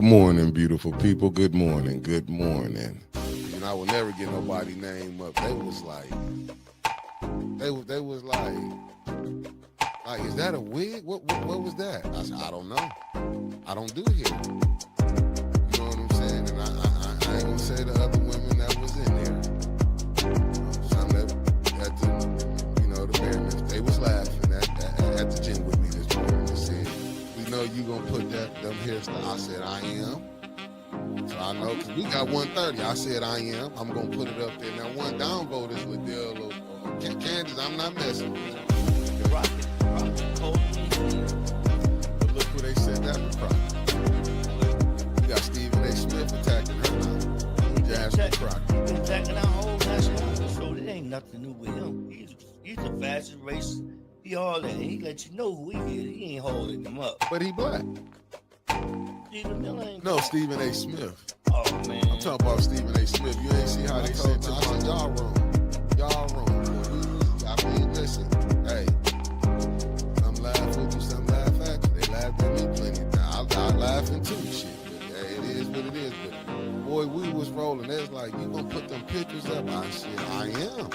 Good morning, beautiful people. Good morning. Good morning. And I will never get nobody name up. They was like, is that a wig? What was that? I said, I don't know. I don't do hair. You know what I'm saying? And I ain't gonna say the other women that was in there. Some that at the Mariners, they was laughing at the gym with me this morning. They said, we know you gonna put them hairstyles. I said, I am. So I know, because we got 130. I said I am. I'm going to put it up there. Now, one downvote is Liddell or Candace. I'm not messing with it. Rocket, cold. But look who they said that was Crockett. We got Stephen A. Smith attacking her now. Jasmine Crockett. Been attacking our whole national show. It ain't nothing new with him. He's the fastest race. He all that. He let you know who he is. He ain't holding them up. But he black. Stephen Miller ain't. No, Stephen A. Smith. Oh, man. I'm talking about Stephen A. Smith. You ain't see how they said, I said, y'all wrong. Y'all wrong. I mean, listen, hey, some laugh with you, some laugh at you. They laughed at me plenty of times. I laughing too, shit. But hey, it is what it is. But boy, we was rolling. They was like, you gonna put them pictures up? I said, I am.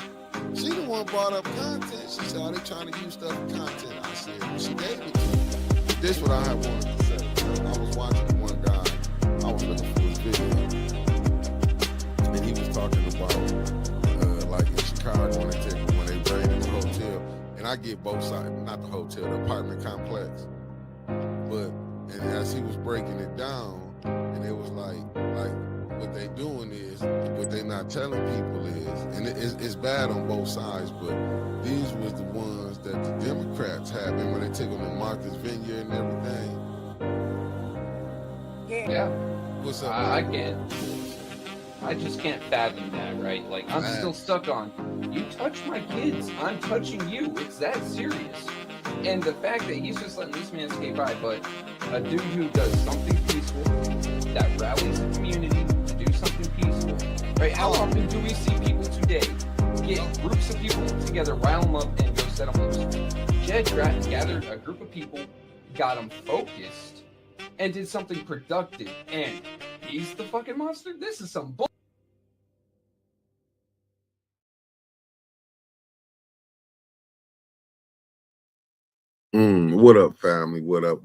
She the one brought up content. She said, oh, they trying to use stuff for content. I said, well, she gave it to me. But this what I wanted to say. I was watching one guy. I was looking for his video, and he was talking about like in Chicago when they raided the hotel. And I get both sides, not the hotel, the apartment complex. But and as he was breaking it down, and it was like what they doing is, what they not telling people is, and it's bad on both sides, but these was the ones that the Democrats had, and when they took them to Martha's Vineyard and everything. Yeah. What's up? I can't. I just can't fathom that, right? Like, I'm still stuck on, you touch my kids, I'm touching you. It's that serious. And the fact that he's just letting this man skate by, but a dude who does something peaceful, that rallies the community to do something peaceful, right? How often do we see people today get groups of people together, rile them up, and go set them loose? Jed gathered a group of people, got them focused, and did something productive, and he's the fucking monster? This is some bull. What up, family? What up?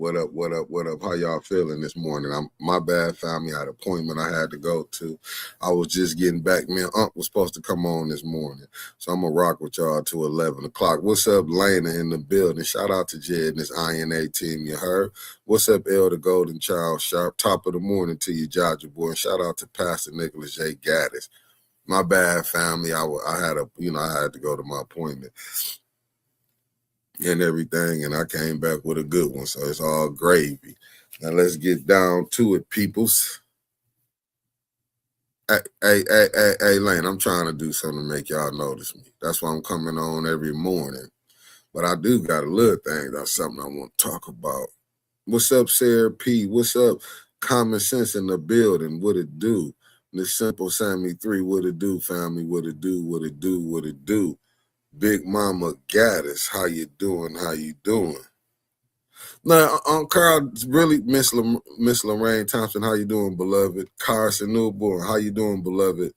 How y'all feeling this morning? My bad, family. I had an appointment I had to go to. I was just getting back. Me and Unc was supposed to come on this morning. So I'm going to rock with y'all till 11 o'clock. What's up, Lena in the building? Shout out to Jed and his INA team, you heard? What's up, Elder Golden Child Sharp? Top of the morning to you, Jaja boy. And shout out to Pastor Nicholas J. Gaddis. My bad, family. I had to go to my appointment and everything, and I came back with a good one, so it's all gravy. Now let's get down to it, peoples. Hey, Lane, I'm trying to do something to make y'all notice me. That's why I'm coming on every morning. But I do got a little thing, that's something I want to talk about. What's up, Sarah P? What's up, Common Sense in the building? What it do? This Simple Sammy 3, what it do, family? What it do, what it do, what it do? Big Mama Gaddis, how you doing? How you doing? Now, Carl, really, Miss Lorraine Thompson, how you doing, beloved? Carson Newborn, how you doing, beloved?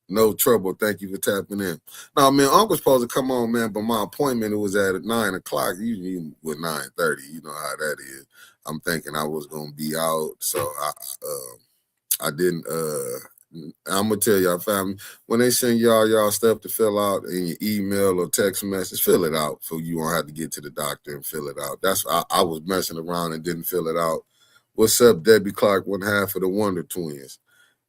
No trouble, thank you for tapping in. Now, man, Uncle's supposed to come on, man, but my appointment was at 9 o'clock, usually with 9:30, you know how that is. I'm thinking I was going to be out, so I didn't, I'm gonna tell y'all, family, when they send y'all stuff to fill out in your email or text message, fill it out so you won't have to get to the doctor and fill it out. That's I was messing around and didn't fill it out. What's up, Debbie Clark, one half of the Wonder Twins?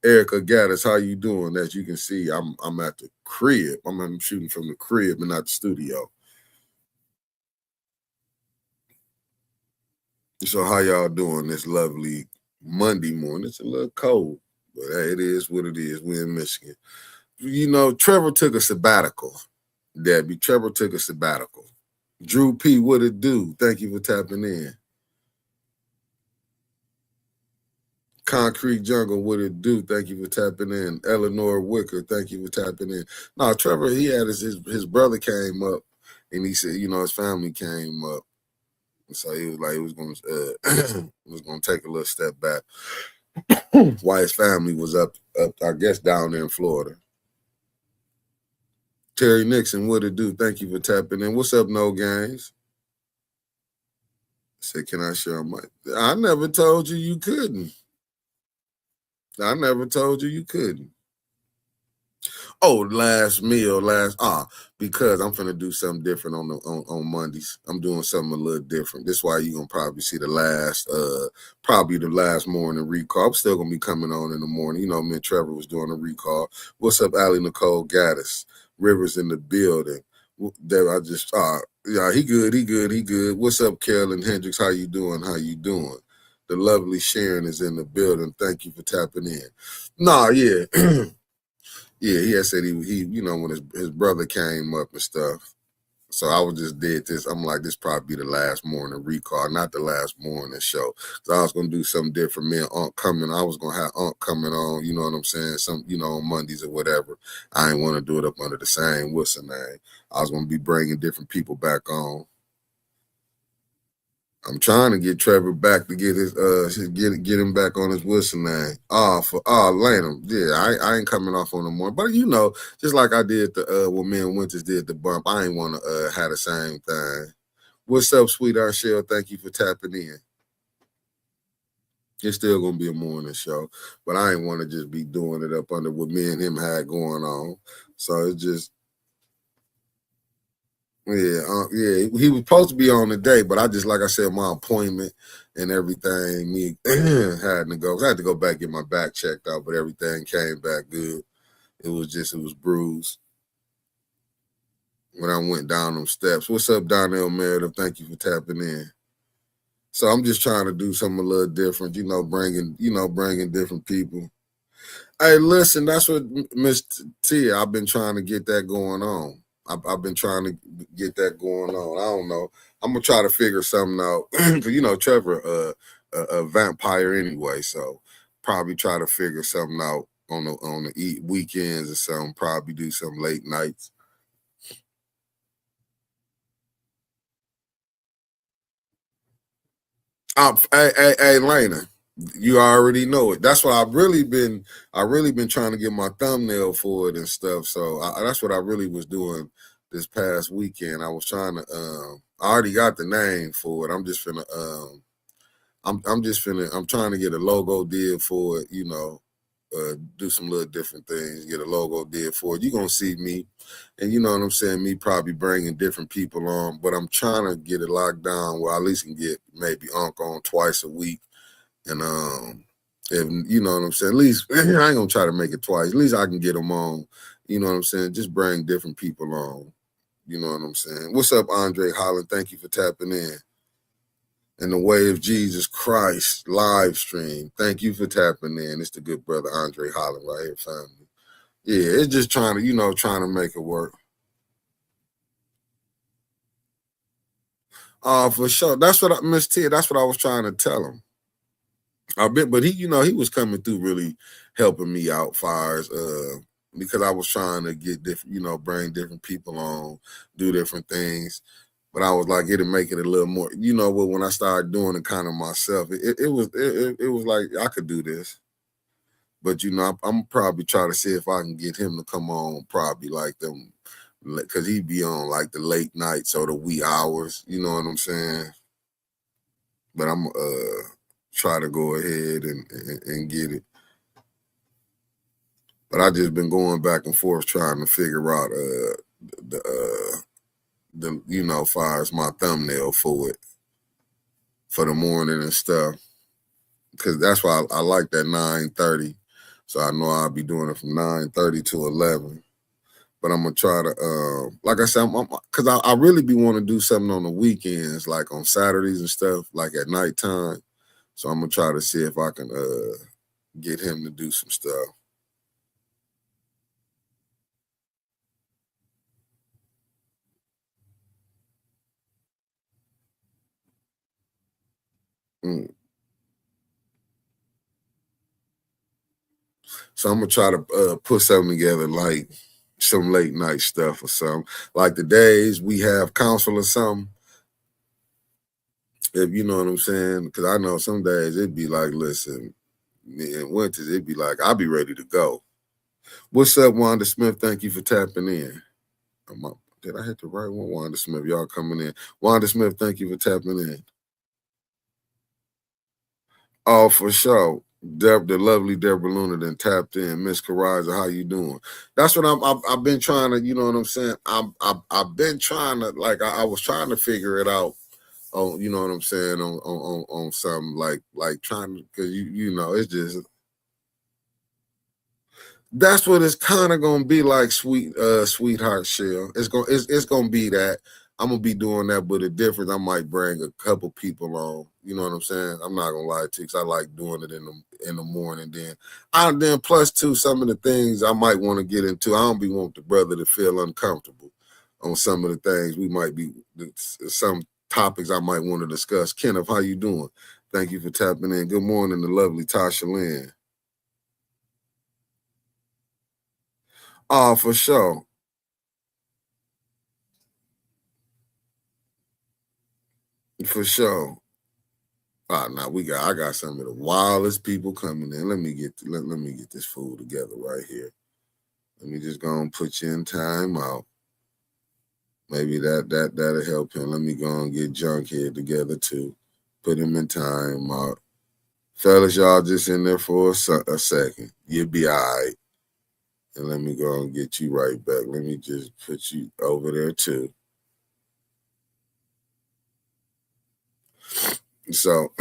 Erica Gaddis, how you doing? As you can see, I'm at the crib. I'm shooting from the crib and not the studio. So how y'all doing this lovely Monday morning? It's a little cold. But hey, it is what it is. We're in Michigan. You know, Trevor took a sabbatical. Debbie, Trevor took a sabbatical. Drew P, what it do? Thank you for tapping in. Concrete Jungle, what it do? Thank you for tapping in. Eleanor Wicker, thank you for tapping in. No, Trevor, he had his brother came up, and he said, you know, his family came up. So he was like, he was going to take a little step back. Why his family was up, I guess, down there in Florida. Terry Nixon, what it do? Thank you for tapping in. What's up, No Games? Said, can I share my? I never told you you couldn't. I never told you you couldn't. Oh, last meal, because I'm finna do something different on Mondays. I'm doing something a little different. This is why you're gonna probably see probably the last morning recall. I'm still gonna be coming on in the morning. You know, me and Trevor was doing a recall. What's up, Allie Nicole Gaddis? Rivers in the building. That I just yeah, he good. What's up, Carolyn Hendricks? How you doing? The lovely Sharon is in the building. Thank you for tapping in. Nah, yeah. Yeah, he had said he you know, when his brother came up and stuff. So I was just did this. I'm like, this probably be the last morning recall, not the last morning show. So I was gonna do something different. Me and Unc coming. I was gonna have Unc coming on, you know what I'm saying? Some, you know, on Mondays or whatever. I ain't want to do it up under the same Wilson name. I was gonna be bringing different people back on. I'm trying to get Trevor back to get get him back on his whistle name. Lanham. Yeah, I ain't coming off on the morning. But you know, just like I did when me and Winters did the bump, I ain't wanna have the same thing. What's up, sweetheart Shell? Thank you for tapping in. It's still gonna be a morning show, but I ain't wanna just be doing it up under what me and him had going on. So it's just yeah, he was supposed to be on today, but I just, like I said, my appointment and everything, me had to go. I had to go back get my back checked out, but everything came back good. It was bruised when I went down them steps. What's up, Donnell Meredith? Thank you for tapping in. So I'm just trying to do something a little different, you know, bringing different people. Hey, listen, that's what Miss T. I've been trying to get that going on. I've been trying to get that going on. I don't know. I'm gonna try to figure something out. You know, Trevor, a vampire anyway, so probably try to figure something out on the weekends or something. Probably do some late nights. Hey, Lena, you already know it. That's what I've really been. I really been trying to get my thumbnail for it and stuff. So that's what I really was doing this past weekend. I was trying to. I already got the name for it. I'm just finna. I'm just finna. I'm trying to get a logo deal for it. You know, do some little different things. Get a logo deal for it. You're gonna see me, and you know what I'm saying. Me probably bringing different people on, but I'm trying to get it locked down where I at least can get maybe Unc on twice a week. And if you know what I'm saying, at least I ain't gonna try to make it twice. At least I can get them on. You know what I'm saying? Just bring different people on. You know what I'm saying? What's up, Andre Holland? Thank you for tapping in. And the Way of Jesus Christ live stream. Thank you for tapping in. It's the good brother Andre Holland right here, family. Yeah, it's just trying to make it work. For sure. That's what Miss T. That's what I was trying to tell him. But he, you know, he was coming through really helping me out far as because I was trying to get different, you know, bring different people on, do different things. But I was like, it'd make it a little more, you know what, when I started doing it kind of myself, it was like I could do this. But you know, I'm probably trying to see if I can get him to come on probably like them, because he'd be on like the late nights or the wee hours, you know what I'm saying? But I'm try to go ahead and get it. But I just been going back and forth trying to figure out the you know, far as my thumbnail for it for the morning and stuff. Cause that's why I like that 9:30. So I know I'll be doing it from 9:30 to 11. But I'm gonna try to like I said, cause I really be want to do something on the weekends, like on Saturdays and stuff, like at nighttime. So I'm gonna try to see if I can get him to do some stuff. Mm. So I'm gonna try to put something together, like some late night stuff or something. Like the days we have counsel or something. If you know what I'm saying, because I know some days it'd be like, listen, In winters, it'd be like, I'll be ready to go. What's up, Wanda Smith? Thank you for tapping in. Did I hit the right one? Wanda Smith, y'all coming in. Wanda Smith, thank you for tapping in. Oh, for sure. The lovely Deborah Luna then tapped in. Miss Karaza, how you doing? That's what I've been trying to, you know what I'm saying? I've been trying to, like, I was trying to figure it out on, you know what I'm saying, on something like trying to, because you know, it's just, that's what it's kind of gonna be like, sweetheart Shell. It's gonna be that. I'm gonna be doing that, but the difference, I might bring a couple people on. You know what I'm saying? I'm not gonna lie to you, because I like doing it in the morning. Then plus too, some of the things I might want to get into. I don't be want the brother to feel uncomfortable on some of the things we might be, some topics I might want to discuss. Kenneth, how you doing? Thank you for tapping in. Good morning, the lovely Tasha Lynn. Oh, for sure. For sure. Now I got some of the wildest people coming in. Let me get this food together right here. Let me just go and put you in time out. Maybe that'll help him. Let me go and get Junkhead together too. Put him in time out. Fellas, y'all just in there for a second. You'll be all right. And let me go and get you right back. Let me just put you over there too. So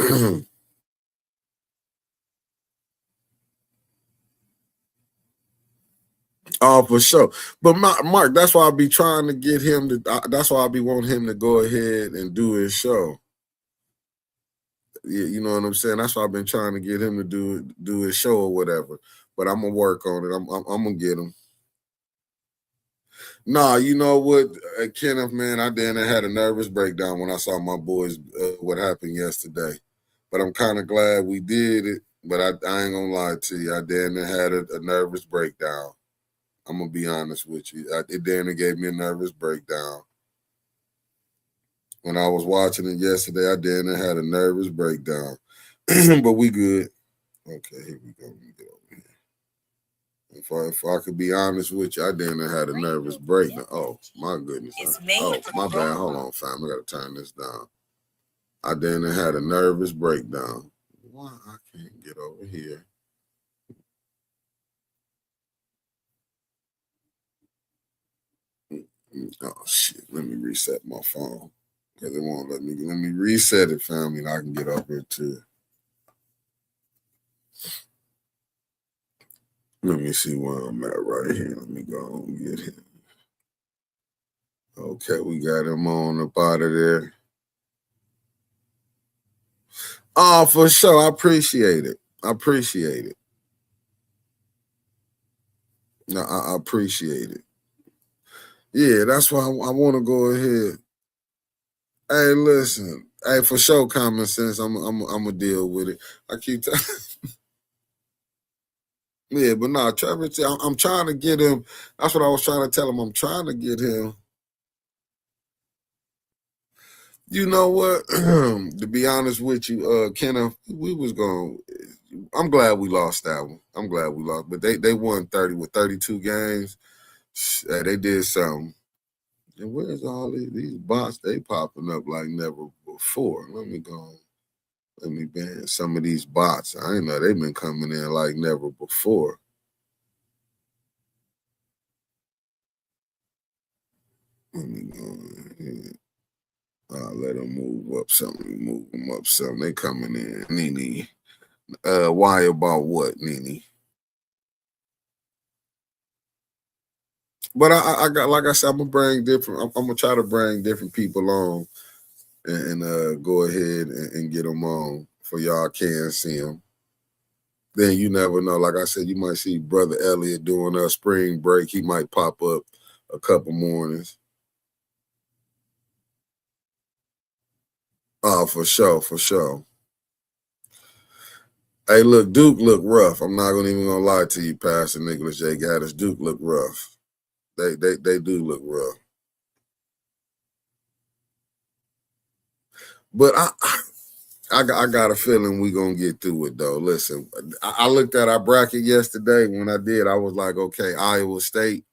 oh, for sure. But Mark, that's why I'll be trying to get him to. That's why I'll be wanting him to go ahead and do his show. Yeah, you know what I'm saying. That's why I've been trying to get him to do his show or whatever. But I'm gonna work on it. I'm gonna get him. Nah, you know what, Kenneth, man, I then had a nervous breakdown when I saw my boys what happened yesterday. But I'm kind of glad we did it. But I ain't gonna lie to you. I then had a nervous breakdown. I'm gonna be honest with you. It then gave me a nervous breakdown. When I was watching it yesterday, I then had a nervous breakdown. But we good. Okay, here we go. Let me get over here. If I could be honest with you, I then had a nervous breakdown. Oh my goodness. Oh, my bad. Hold on, fam. I gotta turn this down. I then had a nervous breakdown. Why I can't get over here? Oh shit. Let me reset my phone. Because it won't let me reset it, family, and I can get up here too. Let me see where I'm at right here. Let me go and get him. Okay, we got him on up out of there. Oh, for sure. I appreciate it. No, I appreciate it. Yeah, that's why I want to go ahead. Hey, listen. Hey, for sure, common sense. I'm gonna deal with it. I keep telling. Yeah, but no, Trevor. I'm trying to get him. That's what I was trying to tell him. I'm trying to get him. You know what? To be honest with you, Kenneth, we was going. I'm glad we lost that one. I'm glad we lost, but they won 30 with 32 games. They did something. And where's all these bots? They popping up like never before. Let me go. Let me ban some of these bots. I ain't know they've been coming in like never before. Let me go ahead. Let them move up something. Move them up something. They coming in. Nene. Why about what, Nene? But I got, like I said, I'm gonna bring different. I'm gonna try to bring different people on and go ahead and get them on for y'all can see them. Then you never know. Like I said, you might see Brother Elliot doing a spring break. He might pop up a couple mornings. Oh, for sure, for sure. Hey, look, Duke look rough. I'm not gonna lie to you, Pastor Nicholas J. Gaddis. Duke look rough. They do look rough. But I got a feeling we gonna get through it though. Listen, I looked at our bracket yesterday. When I did, I was like, okay, Iowa State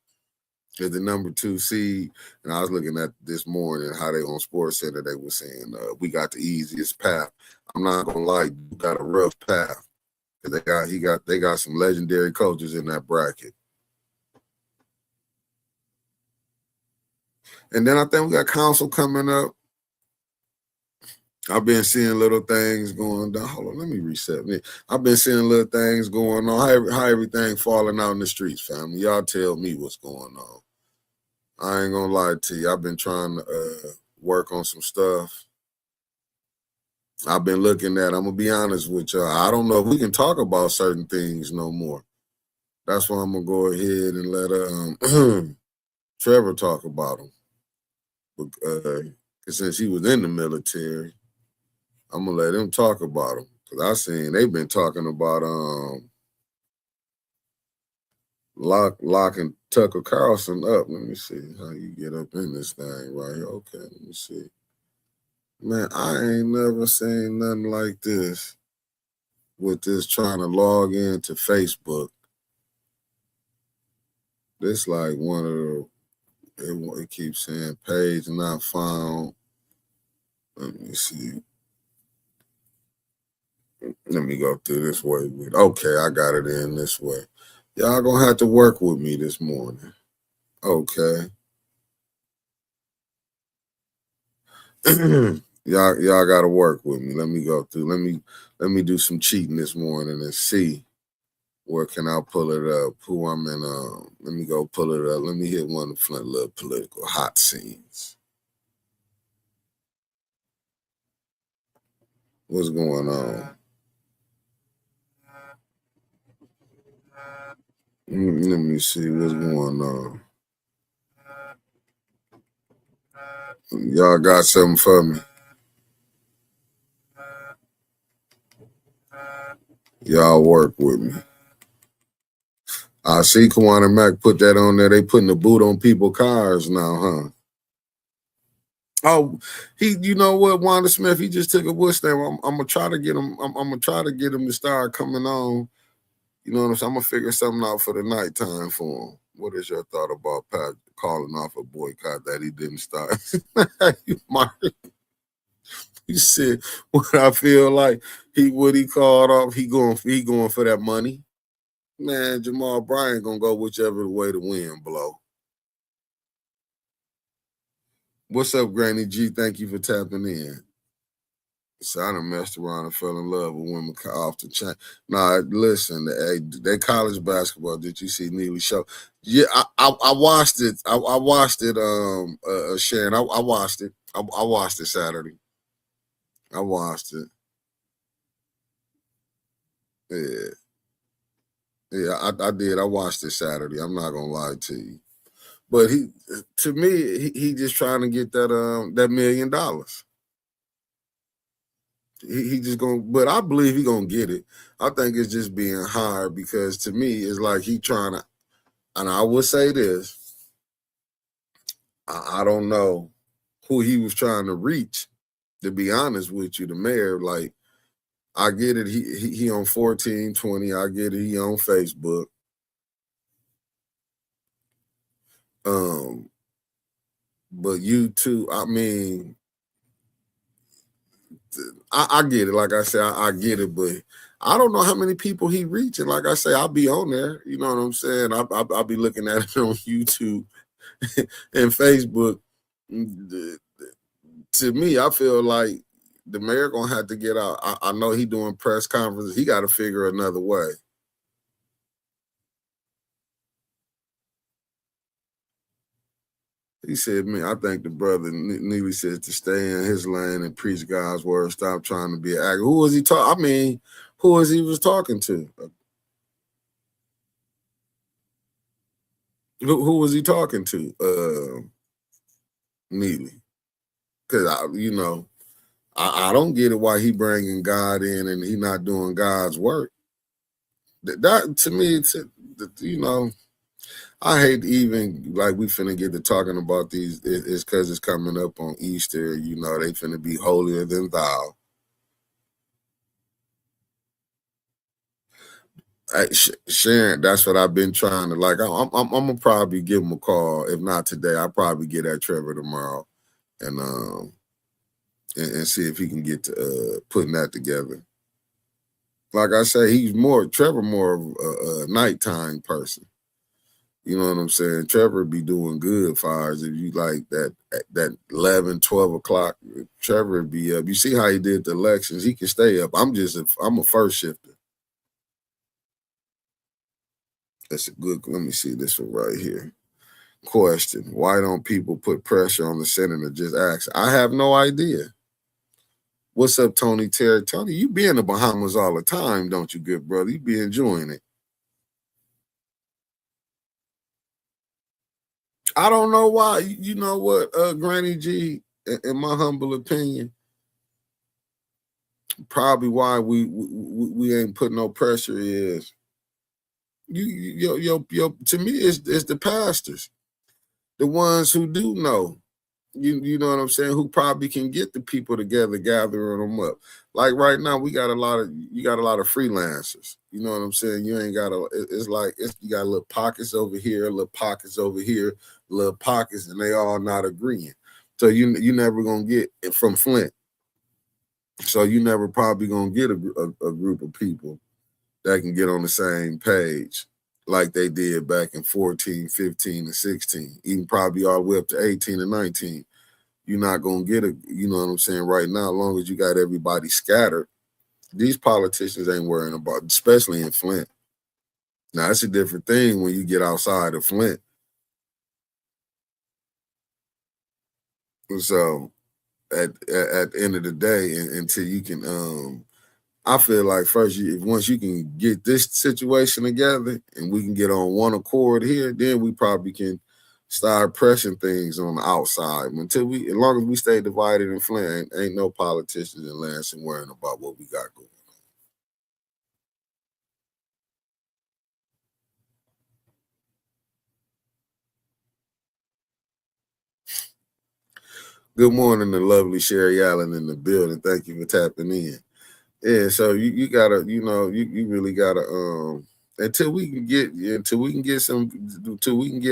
is the number 2 seed, and I was looking at this morning how they on Sports Center. They were saying we got the easiest path. I'm not gonna lie, you got a rough path. They got some legendary coaches in that bracket. And then I think we got Council coming up. I've been seeing little things going down. Hold on, let me reset me. I've been seeing little things going on. How everything falling out in the streets, family. Y'all tell me what's going on. I ain't gonna lie to you. I've been trying to work on some stuff. I've been looking at, I'm gonna be honest with y'all. I don't know if we can talk about certain things no more. That's why I'm gonna go ahead and let Trevor talk about them. Because since he was in the military, I'm gonna let him talk about them. Because I seen they've been talking about locking Tucker Carlson up. Let me see how you get up in this thing right here. Okay, let me see. Man, I ain't never seen nothing like this with this trying to log into Facebook. This like one of the, it keeps saying page not found. Let me see. Let me go through this way. Okay, I got it in this way. Y'all gonna have to work with me this morning. Okay. y'all gotta work with me. Let me go through. Let me do some cheating this morning and see where can I pull it up. Who I'm in. Let me go pull it up. Let me hit one of the little political hot scenes. What's going on? Let me see what's going on. Y'all got something for me? Y'all work with me. I see Kawana Mac put that on there. They putting the boot on people's cars now, huh? Oh, you know what, Wanda Smith, he just took a wood stamp. I'm gonna try to get him. I'm gonna try to get him to start coming on. You know what I'm saying? I'm gonna figure something out for the nighttime for him. What is your thought about Pat calling off a boycott that he didn't start? He said, "What I feel like what he called off. He going for that money." Man, Jamal Bryant gonna go whichever way the wind blow. What's up, Granny G? Thank you for tapping in. So I done messed around and fell in love with women off the chain. Nah, listen, they college basketball. Did you see Neely's show? Yeah, I watched it. I watched it. Sharon, I watched it. I watched it Saturday. I watched it. Yeah, I did. I watched it Saturday. I'm not gonna lie to you, but to me, he just trying to get that $1 million. He just gonna, but I believe he gonna get it. I think it's just being hard because to me, it's like he trying to, and I will say this, I don't know who he was trying to reach, to be honest with you, the mayor. Like, I get it, he on 1420, I get it, he on Facebook. But you too, I mean, I get it. Like I said, I get it, but I don't know how many people he reaching. Like I say, I'll be on there. You know what I'm saying? I'll be looking at it on YouTube and Facebook. To me, I feel like the mayor gonna have to get out. I know he doing press conferences. He got to figure another way. He said, "Man, I think the brother Neely said to stay in his lane and preach God's word. Stop trying to be an actor." Who was he talking? I mean, who was he talking to? Who was he talking to? Neely, because I don't get it why he bringing God in and he not doing God's work. That to me, I hate even like we finna get to talking about these. It's because it's coming up on Easter. They finna be holier than thou. Sharon, that's what I've been trying to like. I'm gonna probably give him a call. If not today, I'll probably get at Trevor tomorrow and see if he can get to putting that together. Like I say, Trevor more of a nighttime person. You know what I'm saying? Trevor be doing good fires. If you like that 11, 12 o'clock, Trevor be up. You see how he did the elections. He can stay up. I'm a first shifter. That's a good, let me see this one right here. Question: why don't people put pressure on the senator? Just ask. I have no idea. What's up, Tony Terry? Tony, you be in the Bahamas all the time, don't you, good brother? You be enjoying it. I don't know why. You know what, Granny G, in my humble opinion, probably why we ain't putting no pressure is to me it's the pastors, the ones who do know. You know what I'm saying? Who probably can get the people together, gathering them up. Like right now, you got a lot of freelancers. You know what I'm saying? You ain't got you got little pockets over here, little pockets over here, little pockets, and they all not agreeing. So you never gonna get it from Flint. So you never probably gonna get a group of people that can get on the same page like they did back in 14, 15, and 16, even probably all the way up to 18 and 19. You're not going to get you know what I'm saying, right now, as long as you got everybody scattered, these politicians ain't worrying about, especially in Flint. Now, it's a different thing when you get outside of Flint. So, at the end of the day, until you can, I feel like once you can get this situation together and we can get on one accord here, then we probably can start pressing things on the outside. As long as we stay divided in Flint, ain't no politicians in Lansing worrying about what we got going on. Good morning to lovely Sherry Allen in the building. Thank you for tapping in. Yeah, so you gotta, you really gotta until we can get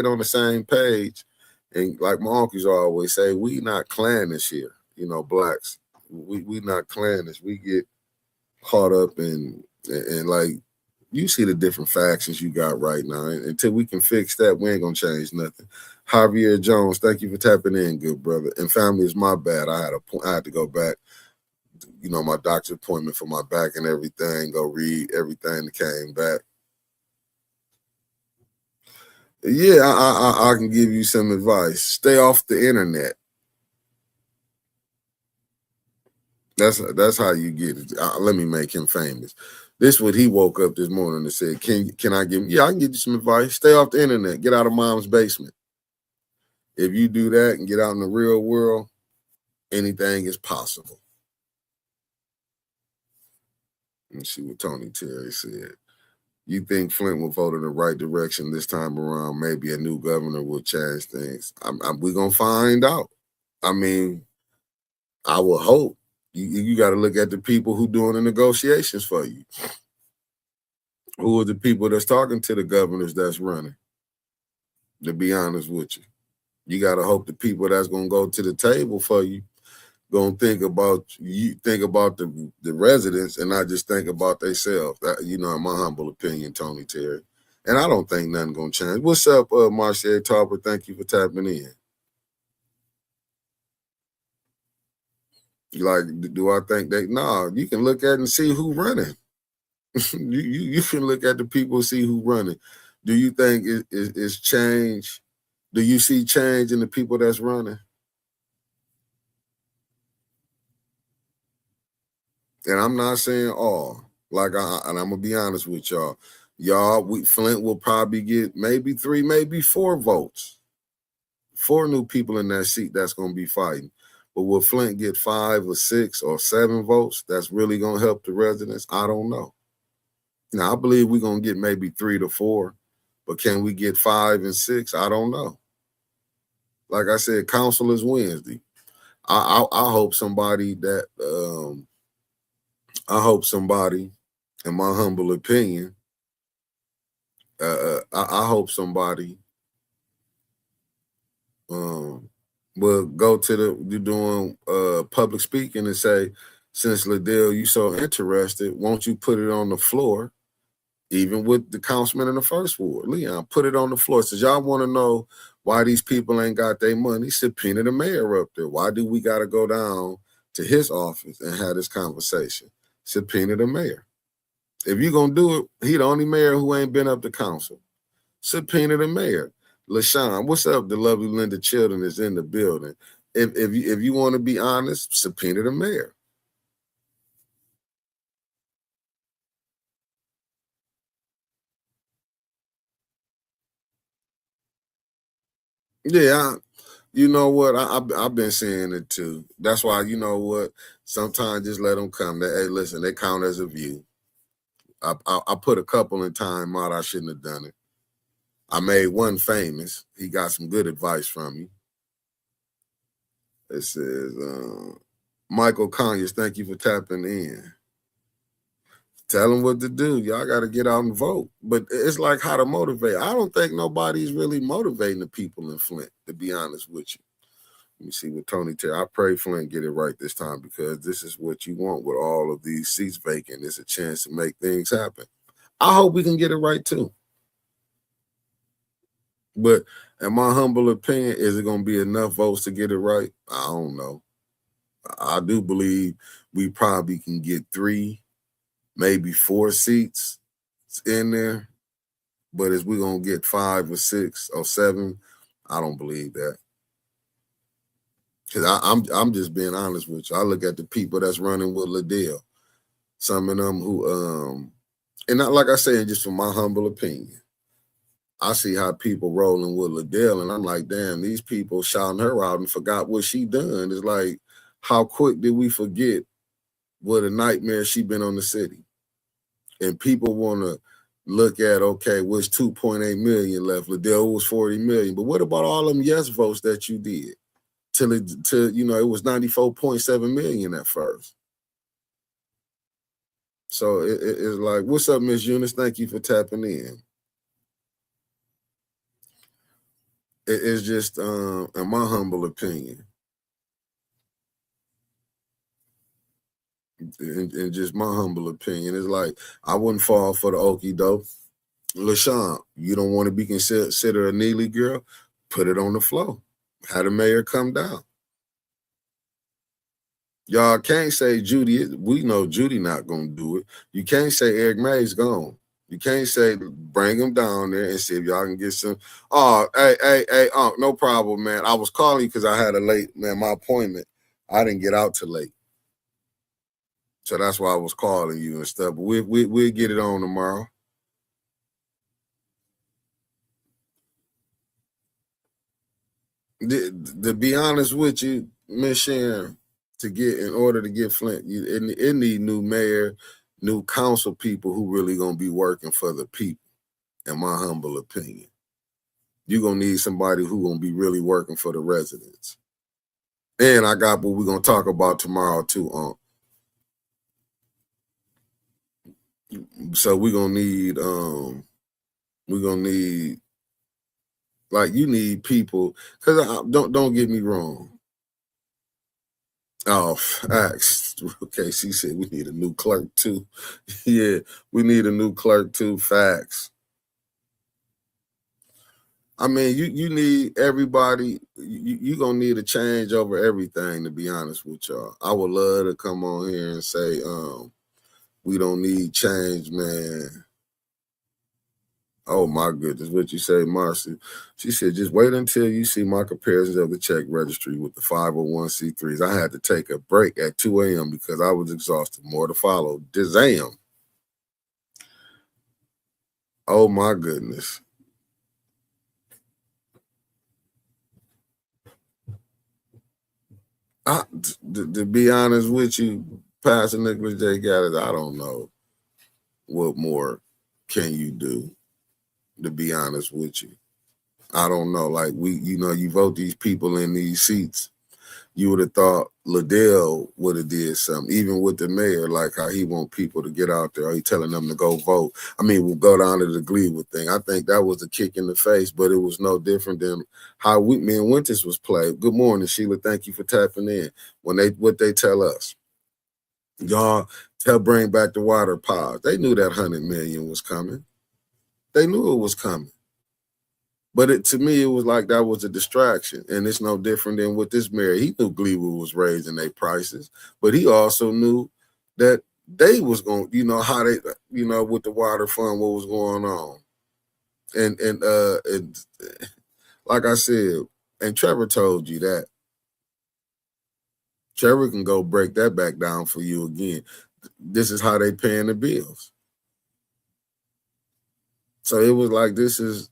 on the same page. And like my uncles always say, we not clannish here, blacks. We not clannish. We get caught up in and like you see the different factions you got right now. And until we can fix that, we ain't gonna change nothing. Javier Jones, thank you for tapping in, good brother. And family is my bad. I had to go back, my doctor's appointment for my back and everything, go read everything that came back. Yeah, I can give you some advice. Stay off the internet. That's how you get it. Let me make him famous. This is what he woke up this morning and said, can I give him? Yeah, I can give you some advice. Stay off the internet. Get out of mom's basement. If you do that and get out in the real world, anything is possible. Let's see what Tony Terry said. You think Flint will vote in the right direction this time around? Maybe a new governor will change things. We're going to find out. I mean, I will hope. You got to look at the people who doing the negotiations for you. Who are the people that's talking to the governors that's running? To be honest with you. You got to hope the people that's going to go to the table for you going to think about the residents and not just think about themselves. In my humble opinion, Tony Terry. And I don't think nothing going to change. What's up, Marcia Tarper? Thank you for tapping in. Like, do I think that? No, you can look at it and see who running. you can look at the people and see who running. Do you think it's change? Do you see change in the people that's running? And I'm not saying all. Like, and I'm gonna be honest with y'all. Flint will probably get maybe 3, maybe 4 votes. 4 new people in that seat that's gonna be fighting. But will Flint get 5 or 6 or 7 votes that's really gonna help the residents? I don't know. Now I believe we're gonna get maybe 3 to 4, but can we get 5 and 6? I don't know. Like I said, council is Wednesday. I hope somebody in my humble opinion, I hope somebody will go to you doing public speaking and say, since Liddell, you so interested, won't you put it on the floor? Even with the councilman in the first ward, Leon, put it on the floor. Says y'all want to know why these people ain't got their money? Subpoena the mayor up there. Why do we got to go down to his office and have this conversation? Subpoena the mayor. If you're going to do it, he the only mayor who ain't been up to council. Subpoena the mayor. LaShawn, what's up? The lovely Linda Children is in the building. If you want to be honest, subpoena the mayor. Yeah, you know what? I've been saying it too. That's why, you know what? Sometimes just let them come. Hey, listen, they count as a view. I put a couple in time out. I shouldn't have done it. I made one famous. He got some good advice from me. It says, Michael Conyers, thank you for tapping in. Tell them what to do. Y'all got to get out and vote. But it's like how to motivate. I don't think nobody's really motivating the people in Flint, to be honest with you. Let me see what Tony tell. I pray Flint get it right this time, because this is what you want with all of these seats vacant. It's a chance to make things happen. I hope we can get it right too. But in my humble opinion, is it going to be enough votes to get it right? I don't know. I do believe we probably can get 3, maybe 4 seats in there. But is we going to get 5 or 6 or 7? I don't believe that. Because I'm just being honest with you. I look at the people that's running with Liddell. Some of them who, and not like I said, just from my humble opinion, I see how people rolling with Liddell, and I'm like, damn, these people shouting her out and forgot what she done. It's like, how quick did we forget what a nightmare she been on the city? And people want to look at, okay, what's 2.8 million left? Liddell was 40 million. But what about all them yes votes that you did? Till it was 94.7 million at first. So it's like, what's up, Miss Eunice? Thank you for tapping in. It's just, in my humble opinion, in just my humble opinion, it's like, I wouldn't fall for the okie doke. LaShawn, you don't want to be considered a Neely girl? Put it on the floor. Have the mayor come down. Y'all can't say Judy. We know Judy not gonna do it. You can't say Eric May's gone. You can't say bring him down there and see if y'all can get some. Oh, hey, no problem, man. I was calling you because I had a late, man, my appointment. I didn't get out till late, so that's why I was calling you and stuff. But we'll get it on tomorrow. To be honest with you, Miss Sharon, in order to get Flint, it need new mayor, new council people who really gonna be working for the people. In my humble opinion, you're gonna need somebody who gonna be really working for the residents. And I got what we're gonna talk about tomorrow too. So we're gonna need like, you need people, because don't get me wrong. Oh, facts. Okay, she said we need a new clerk too. Yeah, we need a new clerk too. Facts. I mean, you need everybody. You gonna need a change over everything. To be honest with y'all, I would love to come on here and say, we don't need change, man. Oh my goodness, what you say, Marcy? She said, just wait until you see my comparisons of the check registry with the 501c3s. I had to take a break at 2 a.m. because I was exhausted. More to follow. Dizam. Oh my goodness. To be honest with you, Pastor Nicholas J. Gaddis, I don't know what more can you do, to be honest with you. I don't know. Like, you vote these people in these seats. You would have thought Liddell would have did something, even with the mayor, like how he want people to get out there, or he telling them to go vote. I mean, we'll go down to the Gleewood thing. I think that was a kick in the face, but it was no different than how me and Winters was played. Good morning, Sheila. Thank you for tapping in. What they tell us, y'all bring back the water pods. They knew that 100 million was coming. They knew it was coming. But to me, it was like that was a distraction. And it's no different than with this mayor. He knew Gleewood was raising their prices, but he also knew that they was going, how they, with the water fund, what was going on. And like I said, and Trevor told you that. Trevor can go break that back down for you again. This is how they paying the bills. So it was like, this is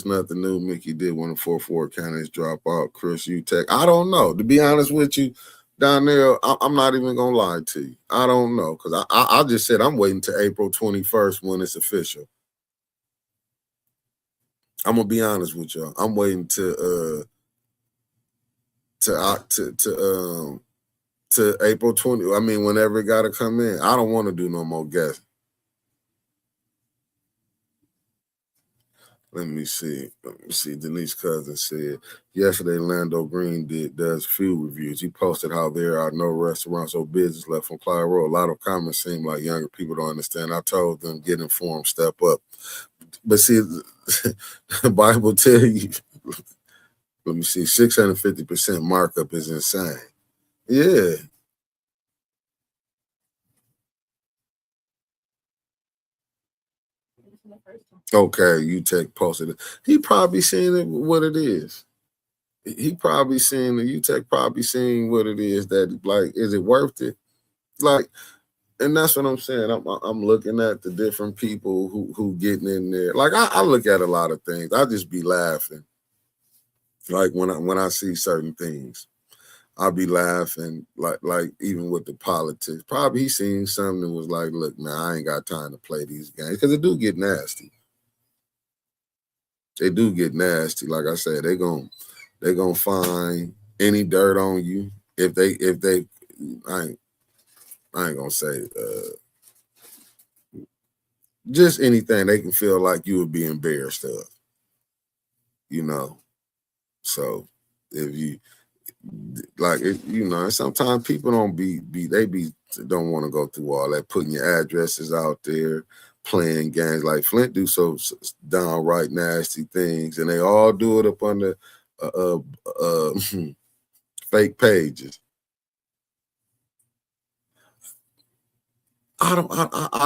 nothing new. Mickey did when the 4-4 candidates drop out. Chris Utech. I don't know. To be honest with you, down there, I'm not even going to lie to you. I don't know. Because I just said I'm waiting to April 21st when it's official. I'm going to be honest with y'all. I'm waiting to April 20. I mean, whenever it got to come in. I don't want to do no more guessing. Let me see. Denise Cousin said, yesterday Lando Green does food reviews. He posted how there are no restaurants or business left on Clyde Road. A lot of comments seem like younger people don't understand. I told them, get informed, step up. But see, the Bible tell you, let me see, 650% markup is insane. Yeah. Okay, UTech posted it. He probably seen it what it is. He probably seen the UTech probably seen what it is that, like, is it worth it? Like, and that's what I'm saying. I'm looking at the different people who getting in there. Like, I look at a lot of things. I just be laughing. Like when I see certain things, I'll be laughing. Like even with the politics. Probably he seen something that was like, look, man, I ain't got time to play these games because it do get nasty. They do get nasty. Like I said, they're gonna find any dirt on you if they I ain't gonna say just anything they can feel like you would be embarrassed of, So if you like it, sometimes people don't don't want to go through all that, putting your addresses out there, playing games. Like Flint do so downright nasty things, and they all do it up under fake pages. I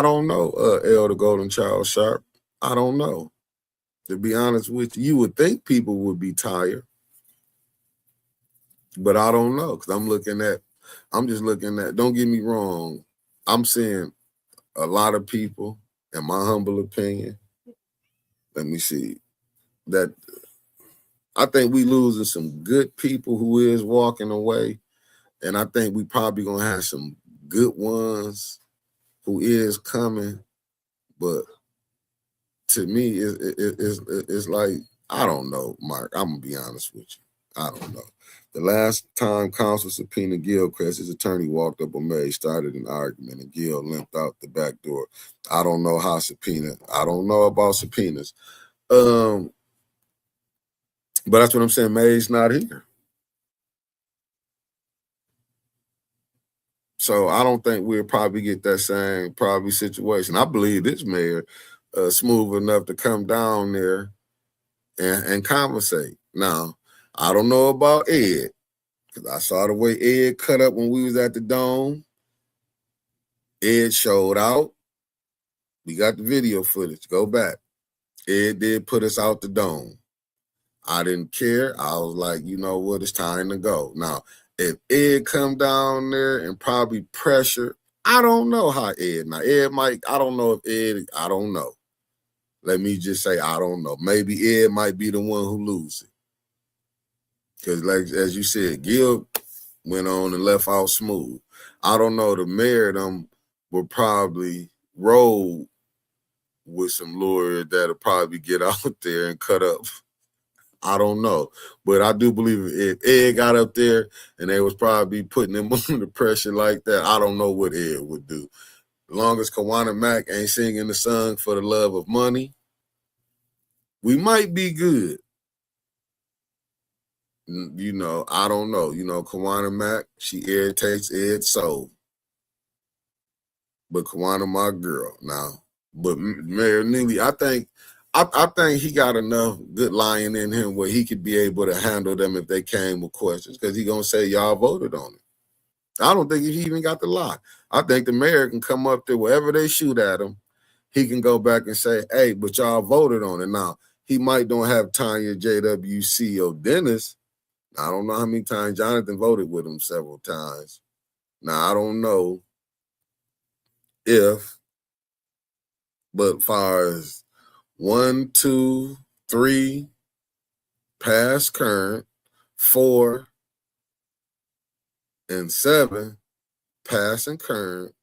don't know, Elder Golden Child Sharp. I don't know. To be honest with you, you would think people would be tired, but I don't know because I'm just looking at. Don't get me wrong, I'm seeing a lot of people, in my humble opinion. Let me see that. I think we losing some good people who is walking away, and I think we probably gonna have some good ones who is coming, but to me, it's like, I don't know, Mark. I'm gonna be honest with you. I don't know. The last time counsel subpoenaed Gilchrist, his attorney walked up on May, started an argument, and Gil limped out the back door. I don't know how I don't know about subpoenas. But that's what I'm saying. May's not here. So I don't think we'll probably get that same situation. I believe this mayor smooth enough to come down there and conversate. Now, I don't know about Ed, because I saw the way Ed cut up when we was at the Dome. Ed showed out. We got the video footage. Go back. Ed did put us out the Dome. I didn't care. I was like, you know what? It's time to go. Now, if Ed come down there and probably pressure, I don't know how Ed. Now, Ed might, I don't know if Ed, I don't know. Let me just say, I don't know. Maybe Ed might be the one who loses. Because, like, as you said, Gil went on and left out smooth. I don't know. The mayor of them will probably roll with some lawyers that'll probably get out there and cut up. I don't know. But I do believe if Ed got up there and they was probably putting him under pressure like that, I don't know what Ed would do. As long as Kawana Mack ain't singing the song For the Love of Money, we might be good. You know, I don't know. You know, Kawana Mack, she irritates Ed's soul. But Kawana, my girl now. But Mayor Neely, I think he got enough good lying in him where he could be able to handle them if they came with questions, because he gonna say y'all voted on it. I don't think he even got to lie. I think the mayor can come up there wherever they shoot at him. He can go back and say, hey, but y'all voted on it. Now, he might don't have Tanya, JWC, or Dennis. I don't know how many times Jonathan voted with him several times. Now, I don't know if, but far as 1, 2, 3, past current, 4, and 7, past and current,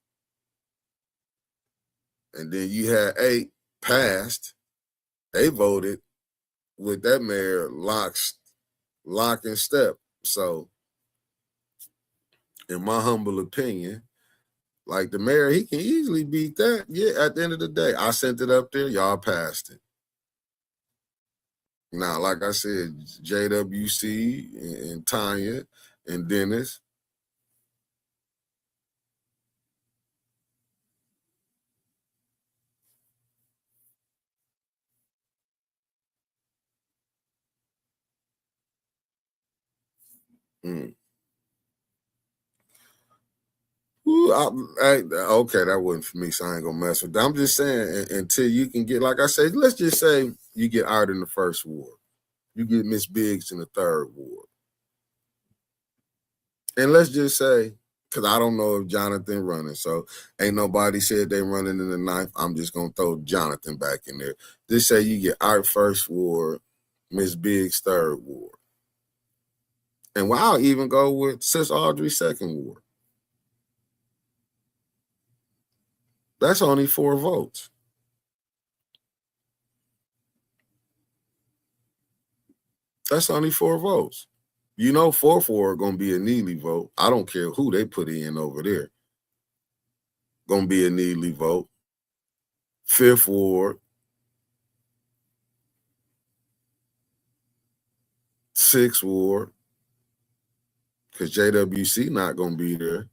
and then you had 8 past. They voted with that mayor lock and step. So, in my humble opinion, like the mayor, he can easily beat that. Yeah, at the end of the day, I sent it up there, y'all passed it. Now, like I said, JWC and Tanya and Dennis. Ooh, okay, that wasn't for me, so I ain't gonna mess with that. I'm just saying, until you can get, like I said, let's just say you get Art in the first ward, you get Miss Biggs in the third ward, and let's just say, because I don't know if Jonathan running, so ain't nobody said they running in the ninth. I'm just gonna throw Jonathan back in there. Just say you get Art first ward, Miss Biggs third ward, and I'll even go with Sis Audrey second ward. That's only 4 votes. That's only 4 votes. You know, 4 are going to be a Neely vote. I don't care who they put in over there. Going to be a Neely vote. 5th ward. 6th ward. Because JWC not going to be there.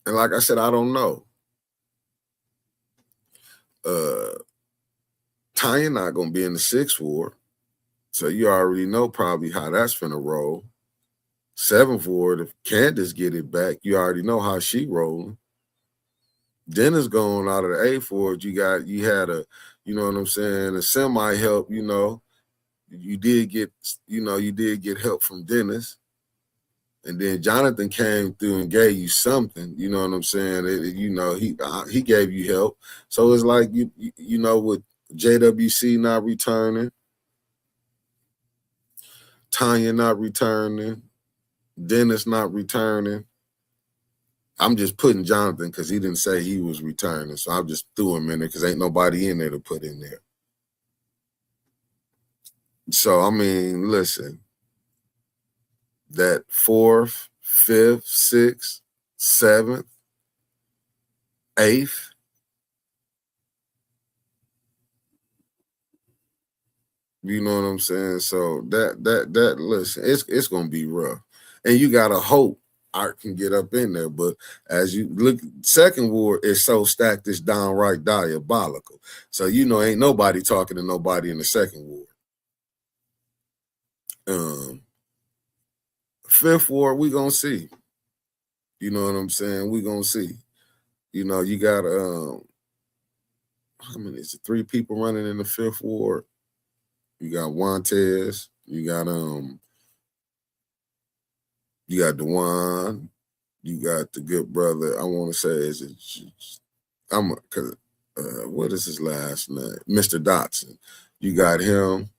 And like I said, I don't know. Tanya not going to be in the 6th ward. So you already know probably how that's going to roll. 7th ward, if Candace get it back, you already know how she rolling. Dennis going out of the 8th ward. You had a, you know what I'm saying, a semi help, you know. You did get help from Dennis. And then Jonathan came through and gave you something, you know what I'm saying? He gave you help. So it's like, you know, with JWC not returning, Tanya not returning, Dennis not returning. I'm just putting Jonathan because he didn't say he was returning. So I just threw him in there because ain't nobody in there to put in there. So, I mean, listen, that 4th, 5th, 6th, 7th, 8th, you know what I'm saying? So that listen, it's gonna be rough. And you gotta hope Art can get up in there. But as you look, 2nd ward is so stacked, it's downright diabolical. So you know, ain't nobody talking to nobody in the 2nd ward. 5th ward, we gonna see. You know what I'm saying? We gonna see. You know, you got how many is it? 3 people running in the 5th ward. You got Juantez, you got Dewan, you got the good brother. I want to say what is his last name? Mr. Dotson. You got him.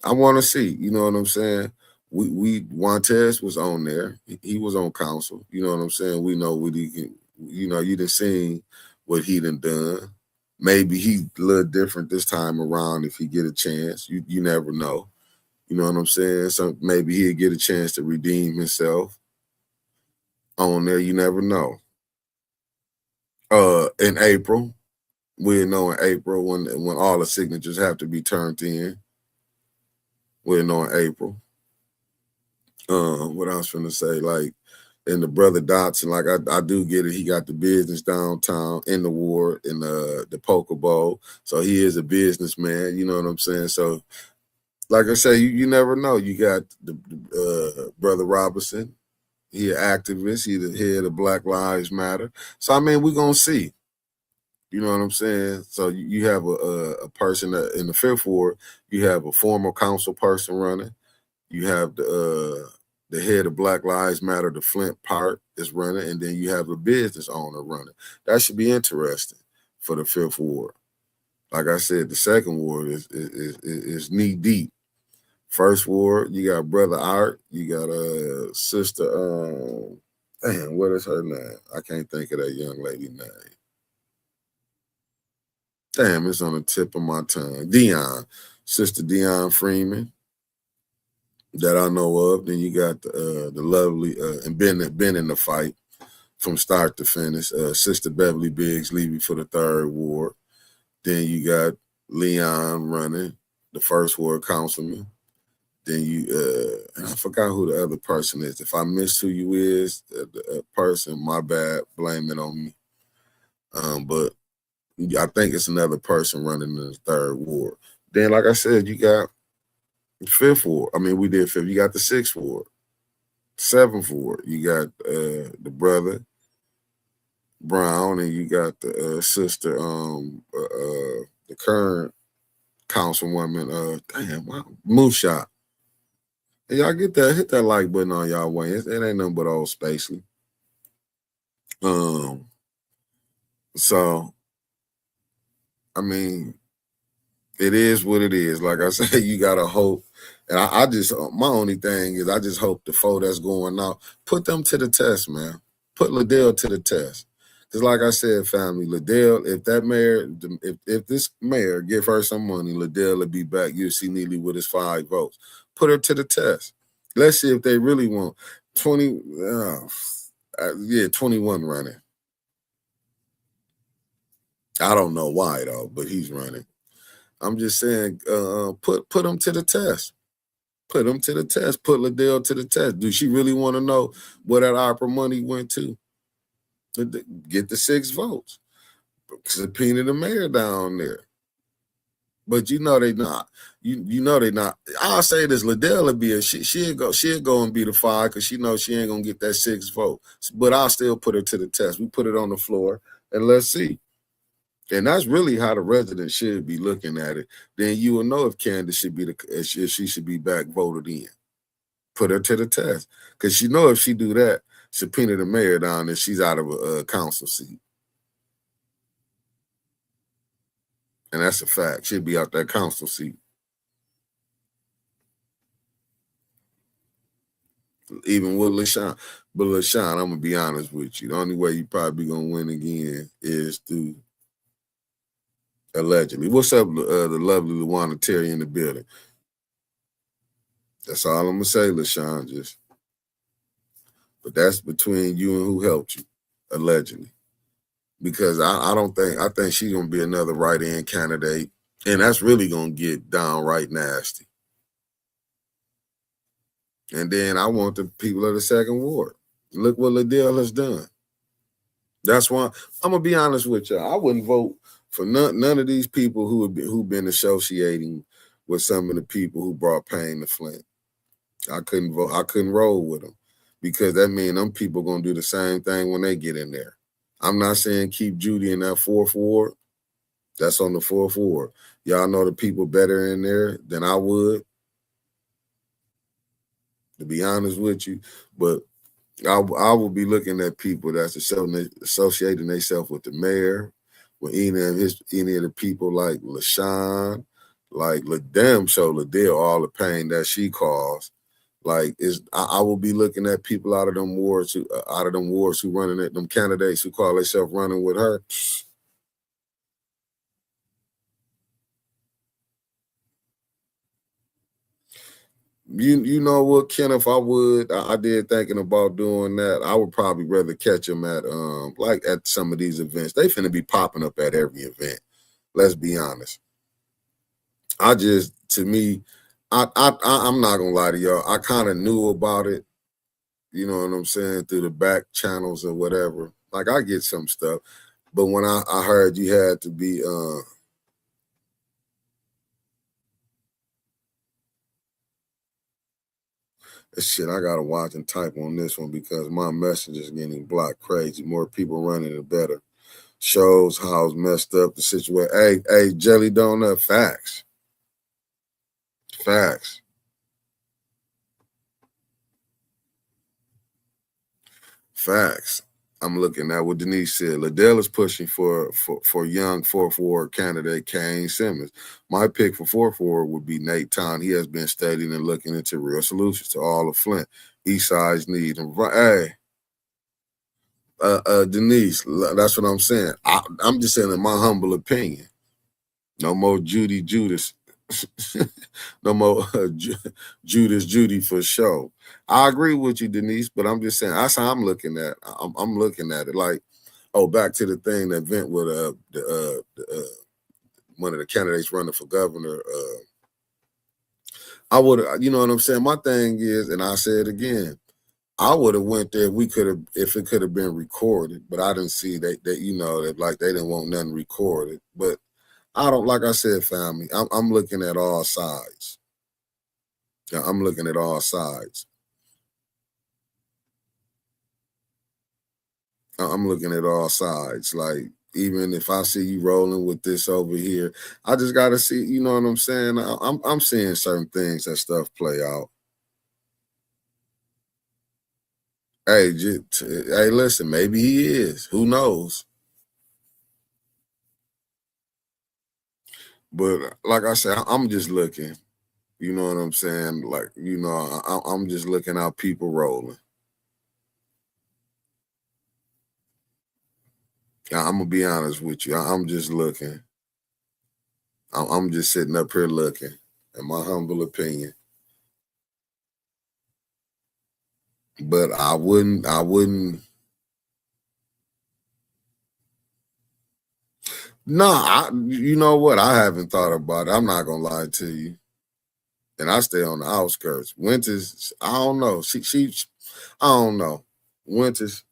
I want to see. You know what I'm saying? Juantez was on there. He was on council. You know what I'm saying? We know what he can. You know, you done seen what he done. Maybe he a little different this time around if he get a chance. You never know. You know what I'm saying? So maybe he'll get a chance to redeem himself on there. You never know. In April, we'll know in April when all the signatures have to be turned in. We'll know in April. What I was gonna say, like, and the brother Dotson, like I do get it. He got the business downtown in the ward in the Poker Bowl, so he is a businessman. You know what I'm saying? So, like I say, you never know. You got the brother Robinson. He an activist. He the head of Black Lives Matter. So I mean, we're gonna see. You know what I'm saying? So you have a person that, in the fifth ward. You have a former council person running. You have the head of Black Lives Matter, the Flint part is running, and then you have a business owner running. That should be interesting for the fifth ward. Like I said, the second ward is knee deep. First ward, you got brother Art, you got sister. Damn, what is her name? I can't think of that young lady name. Damn, it's on the tip of my tongue. Dion, sister Dion Freeman, that I know of. Then you got the lovely and been in the fight from start to finish. Sister Beverly Biggs Levy for the third ward. Then you got Leon running, the first ward councilman. Then you I forgot who the other person is. If I miss who you is, the person, my bad, blame it on me. But I think it's another person running in the third ward. Then, like I said, you got fifth ward. I mean, we did fifth. You got the sixth ward, seventh ward. You got the brother Brown, and you got the sister, the current councilwoman, Moonshot. And y'all get that, hit that like button on y'all way. It ain't nothing but old Spacely. So I mean, it is what it is. Like I said, you gotta hope. And I just, my only thing is, I just hope the foe that's going out, put them to the test, man. Put Liddell to the test. Because like I said, family, Liddell, if that mayor, if this mayor give her some money, Liddell will be back. You'll see Neely with his 5 votes. Put her to the test. Let's see if they really want 21 running. I don't know why though, but he's running. I'm just saying, put him to the test. Put him to the test. Put Liddell to the test. Do she really want to know where that opera money went to? Get the 6 votes. Subpoena the mayor down there. But you know they not. You know they not. I'll say this: Liddell will be she'll go and be the 5 because she knows she ain't gonna get that 6 vote. But I'll still put her to the test. We put it on the floor and let's see. And that's really how the residents should be looking at it. Then you will know if Candace should be if she should be back voted in. Put her to the test. Because you know if she do that, subpoena the mayor down there, she's out of a council seat. And that's a fact. She'll be out that council seat. Even with LaShawn. But LaShawn, I'm going to be honest with you. The only way you probably going to win again is through allegedly. What's up, the lovely Luana Terry in the building? That's all I'm going to say, LaShawn, just. But that's between you and who helped you, allegedly. Because I think she's going to be another write-in candidate. And that's really going to get downright nasty. And then I want the people of the second ward. Look what Liddell has done. That's why I'm going to be honest with y'all. I wouldn't vote for none of these people who've been associating with some of the people who brought pain to Flint. I couldn't vote. I couldn't roll with them because that means them people going to do the same thing when they get in there. I'm not saying keep Judy in that 4th ward. That's on the 4th ward. Y'all know the people better in there than I would, to be honest with you. But I will be looking at people that's associating themselves with the mayor, with any of the people like LaShawn, like damn show Liddell, all the pain that she caused. Like I will be looking at people out of them wards who running it, them candidates who call themselves running with her. You know what, Ken, if I did thinking about doing that, I would probably rather catch them at like at some of these events. They finna be popping up at every event. Let's be honest. To me, I'm not gonna lie to y'all. I kind of knew about it, you know what I'm saying, through the back channels or whatever. Like I get some stuff, but when I heard you had to be shit, I gotta watch and type on this one because my message is getting blocked crazy. More people running it better. Shows how it's messed up the situation. Hey, Jelly Donut, facts. Facts. Facts. I'm looking at what Denise said. Liddell is pushing for young fourth ward candidate Kane Simmons. My pick for fourth ward would be Nate Town. He has been studying and looking into real solutions to all of Flint. East Side's need. And hey, Denise, that's what I'm saying. I'm just saying in my humble opinion. No more Judy Judas. No more Judas Judy for sure. I agree with you, Denise, but I'm just saying that's how I'm looking at. I'm looking at it like, oh, back to the thing, the event with one of the candidates running for governor. I would, you know what I'm saying. My thing is, and I say it again, I would have went there. We could have, if it could have been recorded, but I didn't see that you know that like they didn't want nothing recorded. But I don't, like I said, family. I'm looking at all sides. Yeah, I'm looking at all sides. I'm looking at all sides. Like, even if I see you rolling with this over here, I just gotta see, you know what I'm saying? I'm seeing certain things that stuff play out. Hey, hey, listen, maybe he is. Who knows? But like I said, I'm just looking. You know what I'm saying? Like, you know, I'm just looking how people rolling. I'm gonna be honest with you. I'm just looking. I'm just sitting up here looking, in my humble opinion. But I wouldn't. No, you know what? I haven't thought about it. I'm not gonna lie to you. And I stay on the outskirts. Winters, I don't know. I don't know. Winters,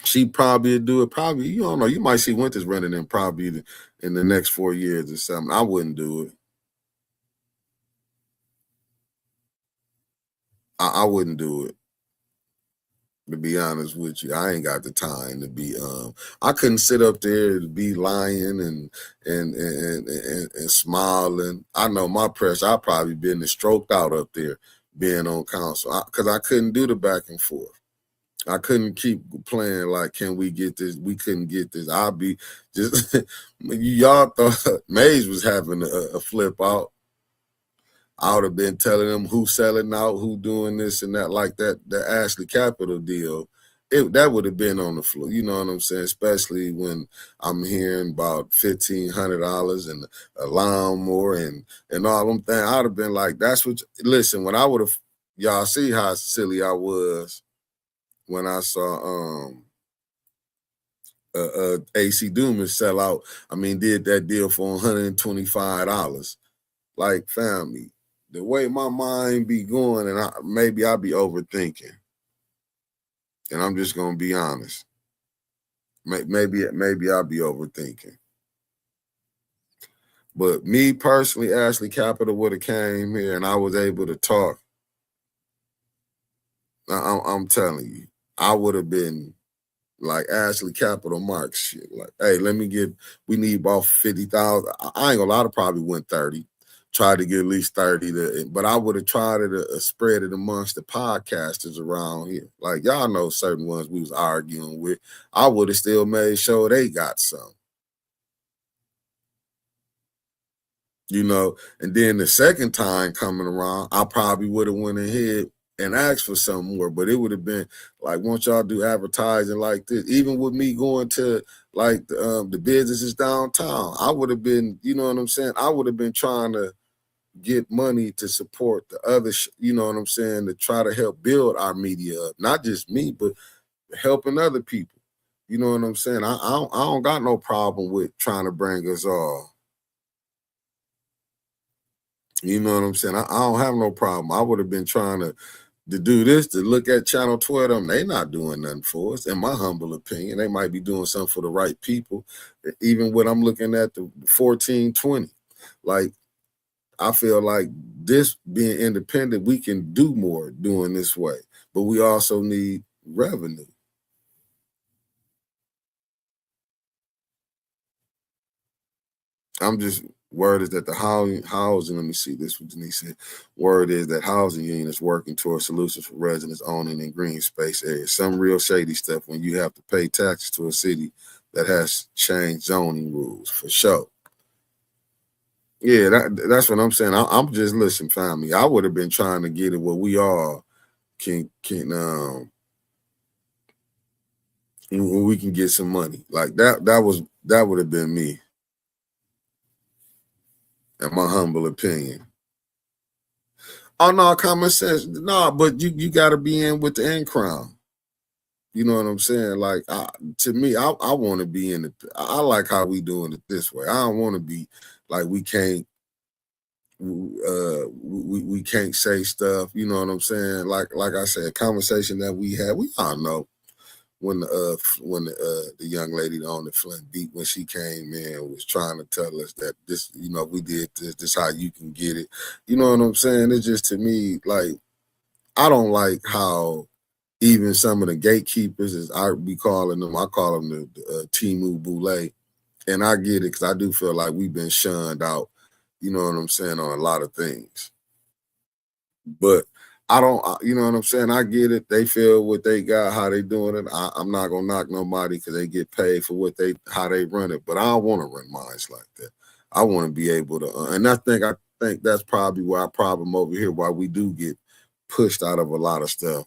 she probably would do it. Probably, you don't know. You might see Winters running in probably in the next 4 years or something. I wouldn't do it. I wouldn't do it. To be honest with you, I ain't got the time to be I couldn't sit up there to be lying and smiling. I know my press, I probably been stroked out up there being on council because I couldn't do the back and forth. I couldn't keep playing like, can we get this? We couldn't get this. I'll be just y'all thought Mays was having a flip out. I would have been telling them who selling out, who doing this and that, like that, the Ashley Capital deal. That would have been on the floor, you know what I'm saying? Especially when I'm hearing about $1,500 and a lawnmower and all them things. I'd have been like, that's what. Listen, when I would have, y'all see how silly I was when I saw AC Dumas sell out. I mean, did that deal for $125. Like, family, the way my mind be going, and maybe I'll be overthinking, and I'm just gonna be honest. Maybe I'll be overthinking. But me personally, Ashley Capital would have came here, and I was able to talk. I'm telling you, I would have been like Ashley Capital Marks shit. Like, hey, we need about 50,000. I ain't gonna lie, I probably went 30. Tried to get at least 30 but I would have tried to spread it amongst the podcasters around here. Like, y'all know certain ones we was arguing with. I would have still made sure they got some. You know, and then the second time coming around, I probably would have went ahead and asked for some more, but it would have been like, once y'all do advertising like this, even with me going to like the businesses downtown, I would have been, you know what I'm saying? I would have been trying to get money to support the other, you know what I'm saying, to try to help build our media up. Not just me, but helping other people. You know what I'm saying? I don't got no problem with trying to bring us all. You know what I'm saying? I don't have no problem. I would have been trying to do this, to look at Channel 12. They not doing nothing for us, in my humble opinion. They might be doing something for the right people. Even when I'm looking at the 1420, like, I feel like this being independent, we can do more doing this way, but we also need revenue. I'm just word is that the housing, let me see this what Denise said. Word is that housing union is working towards solutions for residents owning in green space areas. Some real shady stuff when you have to pay taxes to a city that has changed zoning rules, for sure. Yeah, that's what I'm saying. I'm just, listen, family. I would have been trying to get it where we all can when we can get some money. Like that would have been me, in my humble opinion. Oh no, common sense. No, but you got to be in with the in crown. You know what I'm saying? Like, to me, I want to be in it. I like how we doing it this way. I don't want to be like we can't we can't say stuff. You know what I'm saying? Like I said, conversation that we had. We all know when the young lady on the Flint beat, when she came in, was trying to tell us that this, we did this how you can get it. You know what I'm saying? It's just, to me, like, I don't like how even some of the gatekeepers, as I be calling them, I call them the Timu Boule, and I get it because I do feel like we've been shunned out. You know what I'm saying, on a lot of things. But I don't, you know what I'm saying? I get it. They feel what they got, how they doing it. I'm not gonna knock nobody because they get paid for how they run it. But I don't want to run mines like that. I want to be able to, and I think that's probably why our problem over here, why we do get pushed out of a lot of stuff.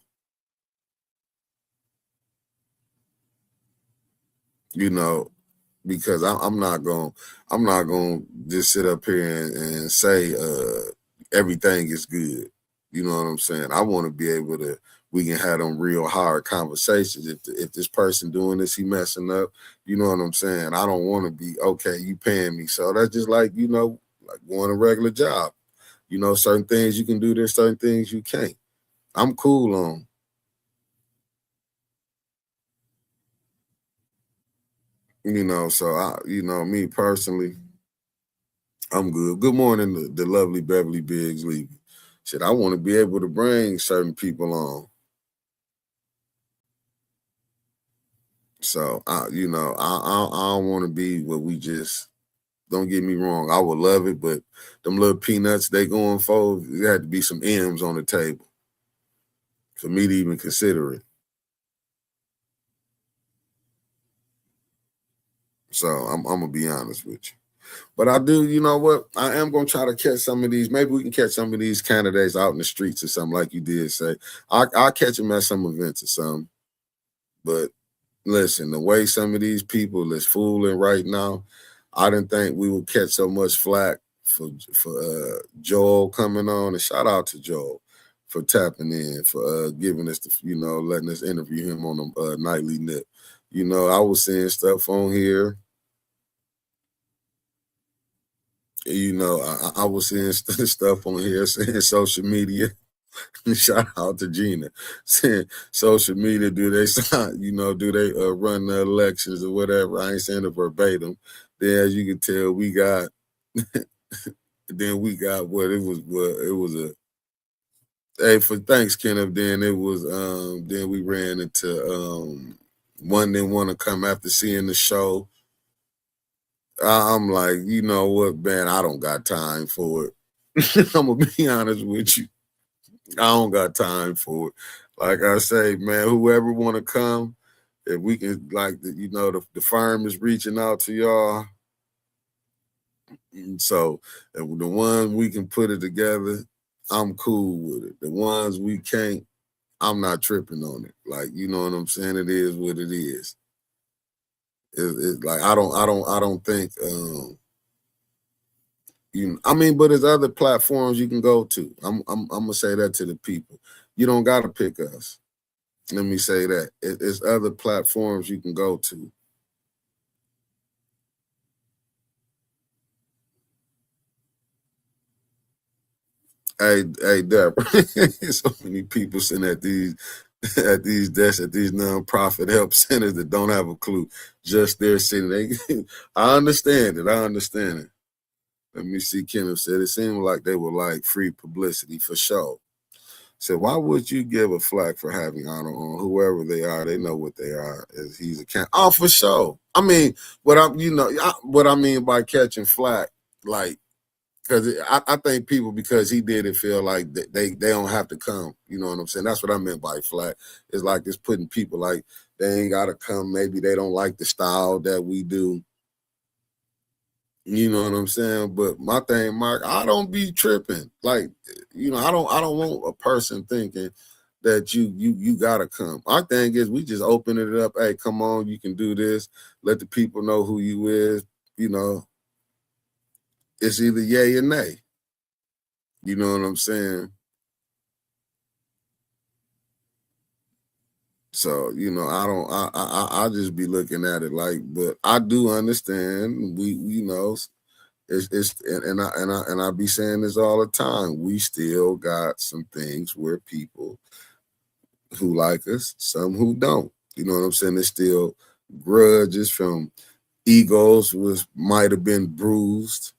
You know, because I'm not gonna just sit up here and say everything is good. You know what I'm saying? I want to be able to. We can have them real hard conversations. If this person doing this, he messing up. You know what I'm saying? I don't want to be, okay, you paying me, so that's just like, like going a regular job. Certain things you can do. There's certain things you can't. I'm cool on. So me personally, I'm good. Good morning, the lovely Beverly Biggs Levy. Shit, I want to be able to bring certain people on. So I don't want to be where we just, don't get me wrong. I would love it, but them little peanuts they going for, there had to be some M's on the table for me to even consider it. So I'm gonna be honest with you. But I do, you know what? I am gonna try to catch some of these. Maybe we can catch some of these candidates out in the streets or something, like you did say. I'll catch them at some events or something. But listen, the way some of these people is fooling right now, I didn't think we would catch so much flack for Joel coming on. And shout out to Joel for tapping in, for giving us letting us interview him on the nightly nip. I was seeing stuff on here. I was seeing stuff on here, saying social media. Shout out to Gina, saying social media, do they do they run the elections or whatever? I ain't saying it verbatim. Then, as you can tell, we got then we got what it was a, hey, for thanks, Kenneth. Then it was then we ran into one didn't want to come after seeing the show. I'm like, you know what, man, I don't got time for it. I'm gonna be honest with you. I don't got time for it. Like I say, man, whoever want to come, if we can, like, the firm is reaching out to y'all. And so, the ones we can put it together, I'm cool with it. The ones we can't, I'm not tripping on it. Like, you know what I'm saying? It is what it is. It's like I don't think I mean, but there's other platforms you can go to. I'm gonna say that to the people. You don't gotta pick us. Let me say that. It's other platforms you can go to. Hey, Deborah. So many people sitting at these desks at these nonprofit help centers that don't have a clue. Just there sitting. I understand it. I understand it. Let me see. Kenneth said it seemed like they were like free publicity for sure. Said, why would you give a flack for having honor on whoever they are? They know what they are. As he's a can. Oh, for sure. I mean, what I mean by catching flack, like, because I think people, because he did it, feel like they don't have to come. You know what I'm saying? That's what I meant by flack. It's like it's putting people like they ain't got to come. Maybe they don't like the style that we do. You know what I'm saying? But my thing, Mark, I don't be tripping. Like, I don't want a person thinking that you gotta come. Our thing is we just open it up. Hey, come on, you can do this. Let the people know who you is. It's either yay or nay. You know what I'm saying? So, I just be looking at it like, but I do understand it's and I be saying this all the time. We still got some things where people who like us, some who don't. You know what I'm saying? There's still grudges from egos might have been bruised.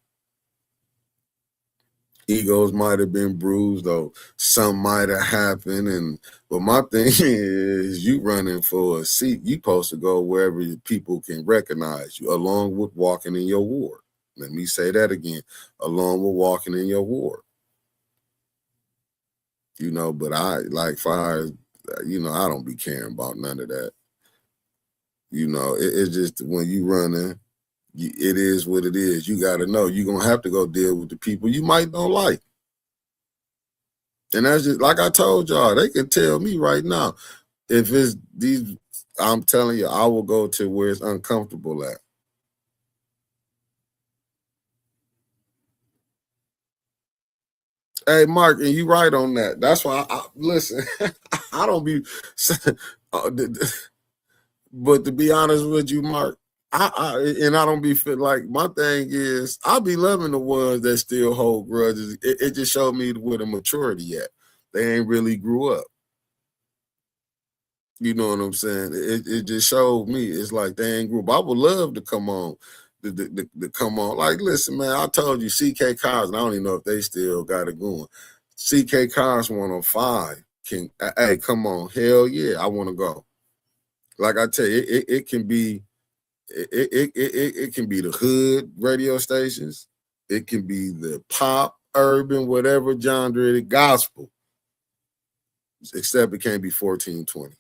Egos might have been bruised, though some might have happened. But my thing is, you running for a seat, you supposed to go wherever people can recognize you, along with walking in your ward. Let me say that again, along with walking in your ward. But I like fire. I don't be caring about none of that. It's just when you running, it is what it is. You got to know you're gonna have to go deal with the people you might don't like. And that's just like I told y'all, they can tell me right now. If it's these, I'm telling you, I will go to where it's uncomfortable at. Hey, Mark, and you right on that. That's why I listen. I don't be, but to be honest with you, Mark, I don't be fit like my thing is I be loving the ones that still hold grudges. It just showed me where the maturity at. They ain't really grew up. You know what I'm saying? It just showed me. It's like they ain't group. I would love to come on, to come on. Like, listen, man, I told you, CK Cars, and I don't even know if they still got it going. CK Cars 105 can, hey, come on, hell yeah, I want to go. Like I tell you, it can be, it can be the hood radio stations, it can be the pop, urban, whatever genre, the gospel, except it can't be 1420.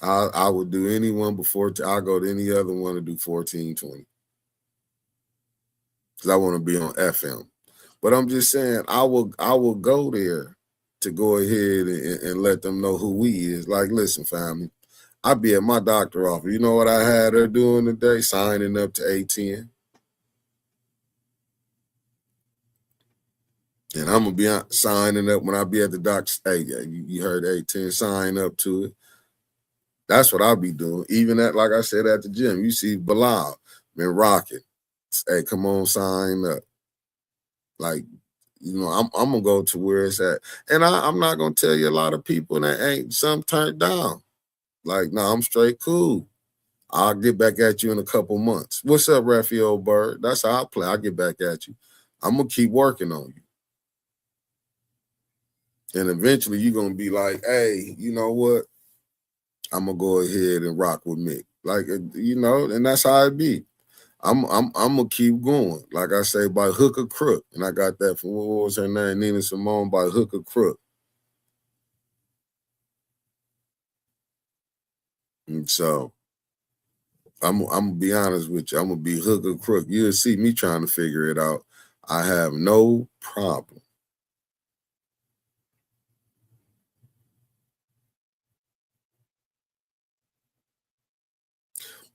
I would do anyone before I'll go to any other one to do 1420. Because I want to be on FM. But I'm just saying I will go there to go ahead and let them know who we is. Like, listen, family, I be at my doctor office. You know what I had her doing today? Signing up to 810. And I'm gonna be signing up when I be at the doctor's. Hey, you heard 810, sign up to it. That's what I'll be doing. Even at, like I said, at the gym, you see Bilal been rocking. Hey, come on, sign up. Like, I'm gonna go to where it's at. And I'm not gonna tell you a lot of people that ain't some turned down. Like, no, I'm straight cool. I'll get back at you in a couple months. What's up, Raphael Bird? That's how I play. I'll get back at you. I'm gonna keep working on you. And eventually you're gonna be like, hey, you know what? I'm gonna go ahead and rock with Mick. Like, and that's how it be. I'm gonna keep going. Like I say, by hook or crook. And I got that from, what was her name? Nina Simone, by hook or crook. And so I'm gonna be honest with you. I'm gonna be hook or crook. You'll see me trying to figure it out. I have no problem.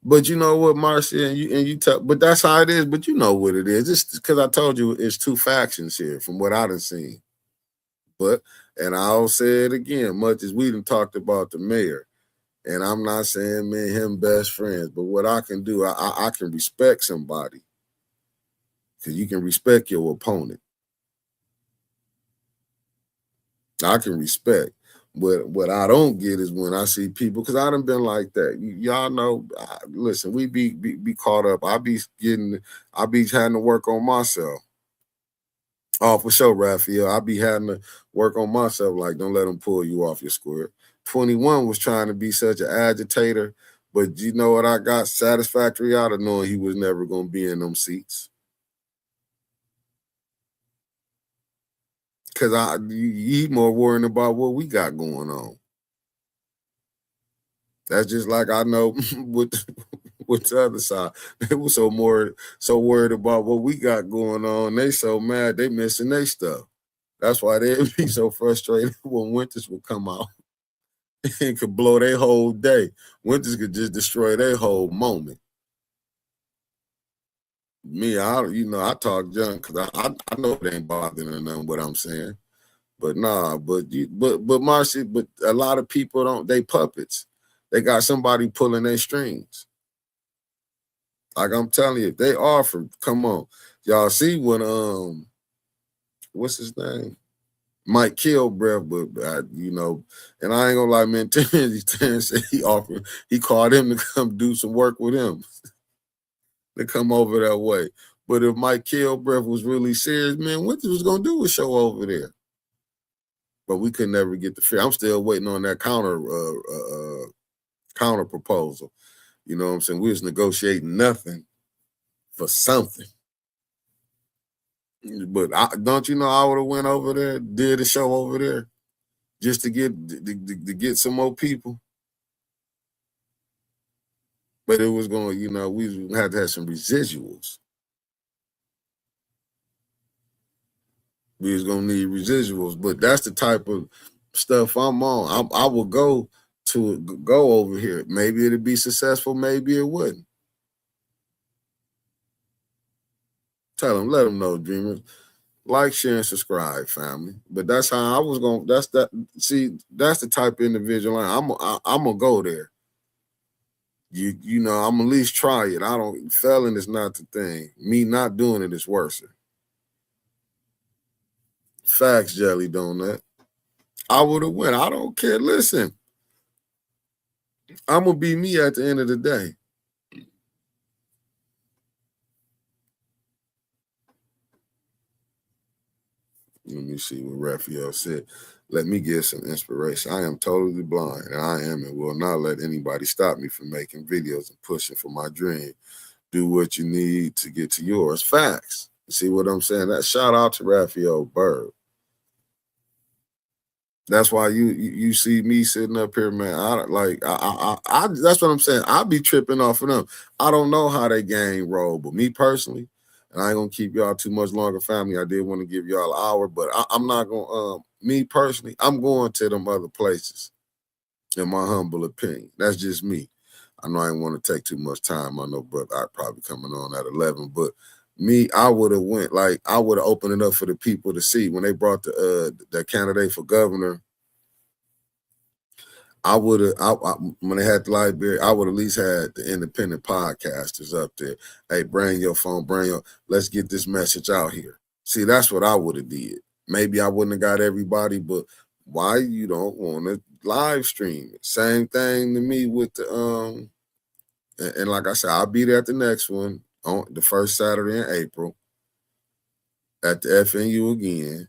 But you know what, Marcia, and you tell, but that's how it is. But you know what it is. It's because I told you it's two factions here from what I done seen. But and I'll say it again, much as we done talked about the mayor, and I'm not saying me and him best friends, but what I can do, I can respect somebody because you can respect your opponent. I can respect. But what I don't get is when I see people, because I done been like that. Y'all know, listen, we be caught up. I be having to work on myself. Oh, for sure, Raphael. I be having to work on myself. Like, don't let them pull you off your square. 21 was trying to be such an agitator, but you know what I got satisfactory out of knowing he was never going to be in them seats. Because he more worrying about what we got going on. That's just like I know with the other side. They were so worried about what we got going on. They so mad they missing their stuff. That's why they'd be so frustrated when Winters would come out and could blow their whole day. Winters could just destroy their whole moment. Me, I talk junk because I know it ain't bothering them what I'm saying. But nah, but Marcy, but a lot of people don't, they puppets. They got somebody pulling their strings. Like I'm telling you, if they offer, come on. Y'all see when what's his name? Might kill breath, but and I ain't gonna lie, man. Terrence said he called him to come do some work with him. To come over that way. But if Mike Kilbreath was really serious, man, what he was gonna do was show over there. But we could never get the fair. I'm still waiting on that counter proposal. You know what I'm saying? We was negotiating nothing for something. But don't you know I would have went over there, did a show over there, just to get some more people. But it was going, we had to have some residuals. We was gonna need residuals, but that's the type of stuff I'm on. I will go over here. Maybe it'll be successful, maybe it wouldn't. Tell them, let them know, dreamers. Like, share, and subscribe, family. But that's how I was going. That's the type of individual I'm gonna go there. I'm gonna at least try it. Failing is not the thing. Me not doing it is worse. Facts, Jelly Donut. I would have went. I don't care. Listen, I'm gonna be me at the end of the day. Let me see what Raphael said. Let me give some inspiration. I am totally blind, and I am and will not let anybody stop me from making videos and pushing for my dream. Do what you need to get to yours. Facts. You see what I'm saying? That shout out to Raphael Bird. That's why you see me sitting up here, man. That's what I'm saying. I be tripping off of them. I don't know how they gang roll, but me personally, and I ain't gonna keep y'all too much longer, family. I did want to give y'all an hour, but I'm not gonna. Me personally, I'm going to them other places. In my humble opinion, that's just me. I know I didn't want to take too much time. I know, brother, I probably coming on at 11, but me, I would have went, like, I would have opened it up for the people to see when they brought the candidate for governor. I would have, when they had the library, I would at least had the independent podcasters up there. Hey, bring your phone, let's get this message out here. See, that's what I would have did. Maybe I wouldn't have got everybody, but why you don't want to live stream it? Same thing to me with the and like I said, I'll be there at the next one on the first Saturday in April at the FNU again.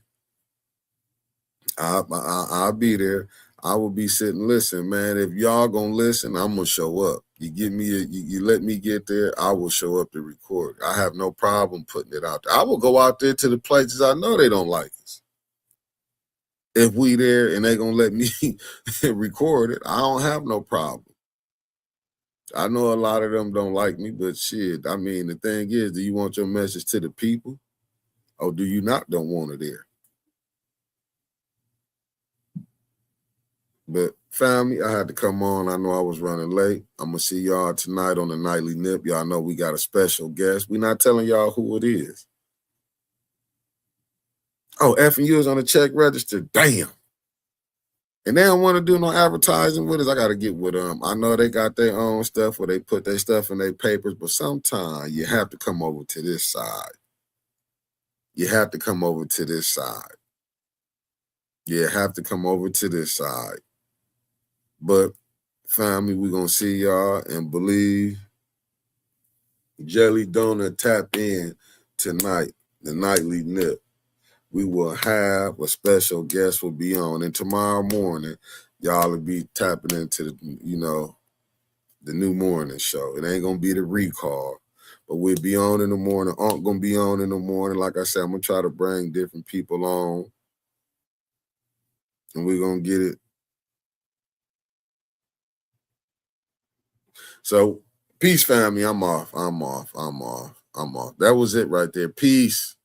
I'll be there. I will be sitting. Listen, man, if y'all gonna listen, I'm gonna show up. You give me you let me get there, I will show up to record. I have no problem putting it out there. I will go out there to the places I know they don't like us. If we there and they gonna let me record it, I don't have no problem. I know a lot of them don't like me, but shit, I mean, the thing is, do you want your message to the people, or do you don't want it there? But family, I had to come on. I know I was running late. I'm going to see y'all tonight on the Nightly Nip. Y'all know we got a special guest. We're not telling y'all who it is. Oh, F&U is on the check register. Damn. And they don't want to do no advertising with us. I got to get with them. I know they got their own stuff where they put their stuff in their papers, but sometimes you have to come over to this side. You have to come over to this side. You have to come over to this side. But family, we're going to see y'all and believe Jelly Donut tap in tonight, the Nightly Nip. We will have a special guest will be on. And tomorrow morning, y'all will be tapping into the, the new morning show. It ain't going to be the recall, but we'll be on in the morning. Aunt going to be on in the morning. Like I said, I'm going to try to bring different people on. And we're going to get it. So, peace, family. I'm off. That was it right there. Peace.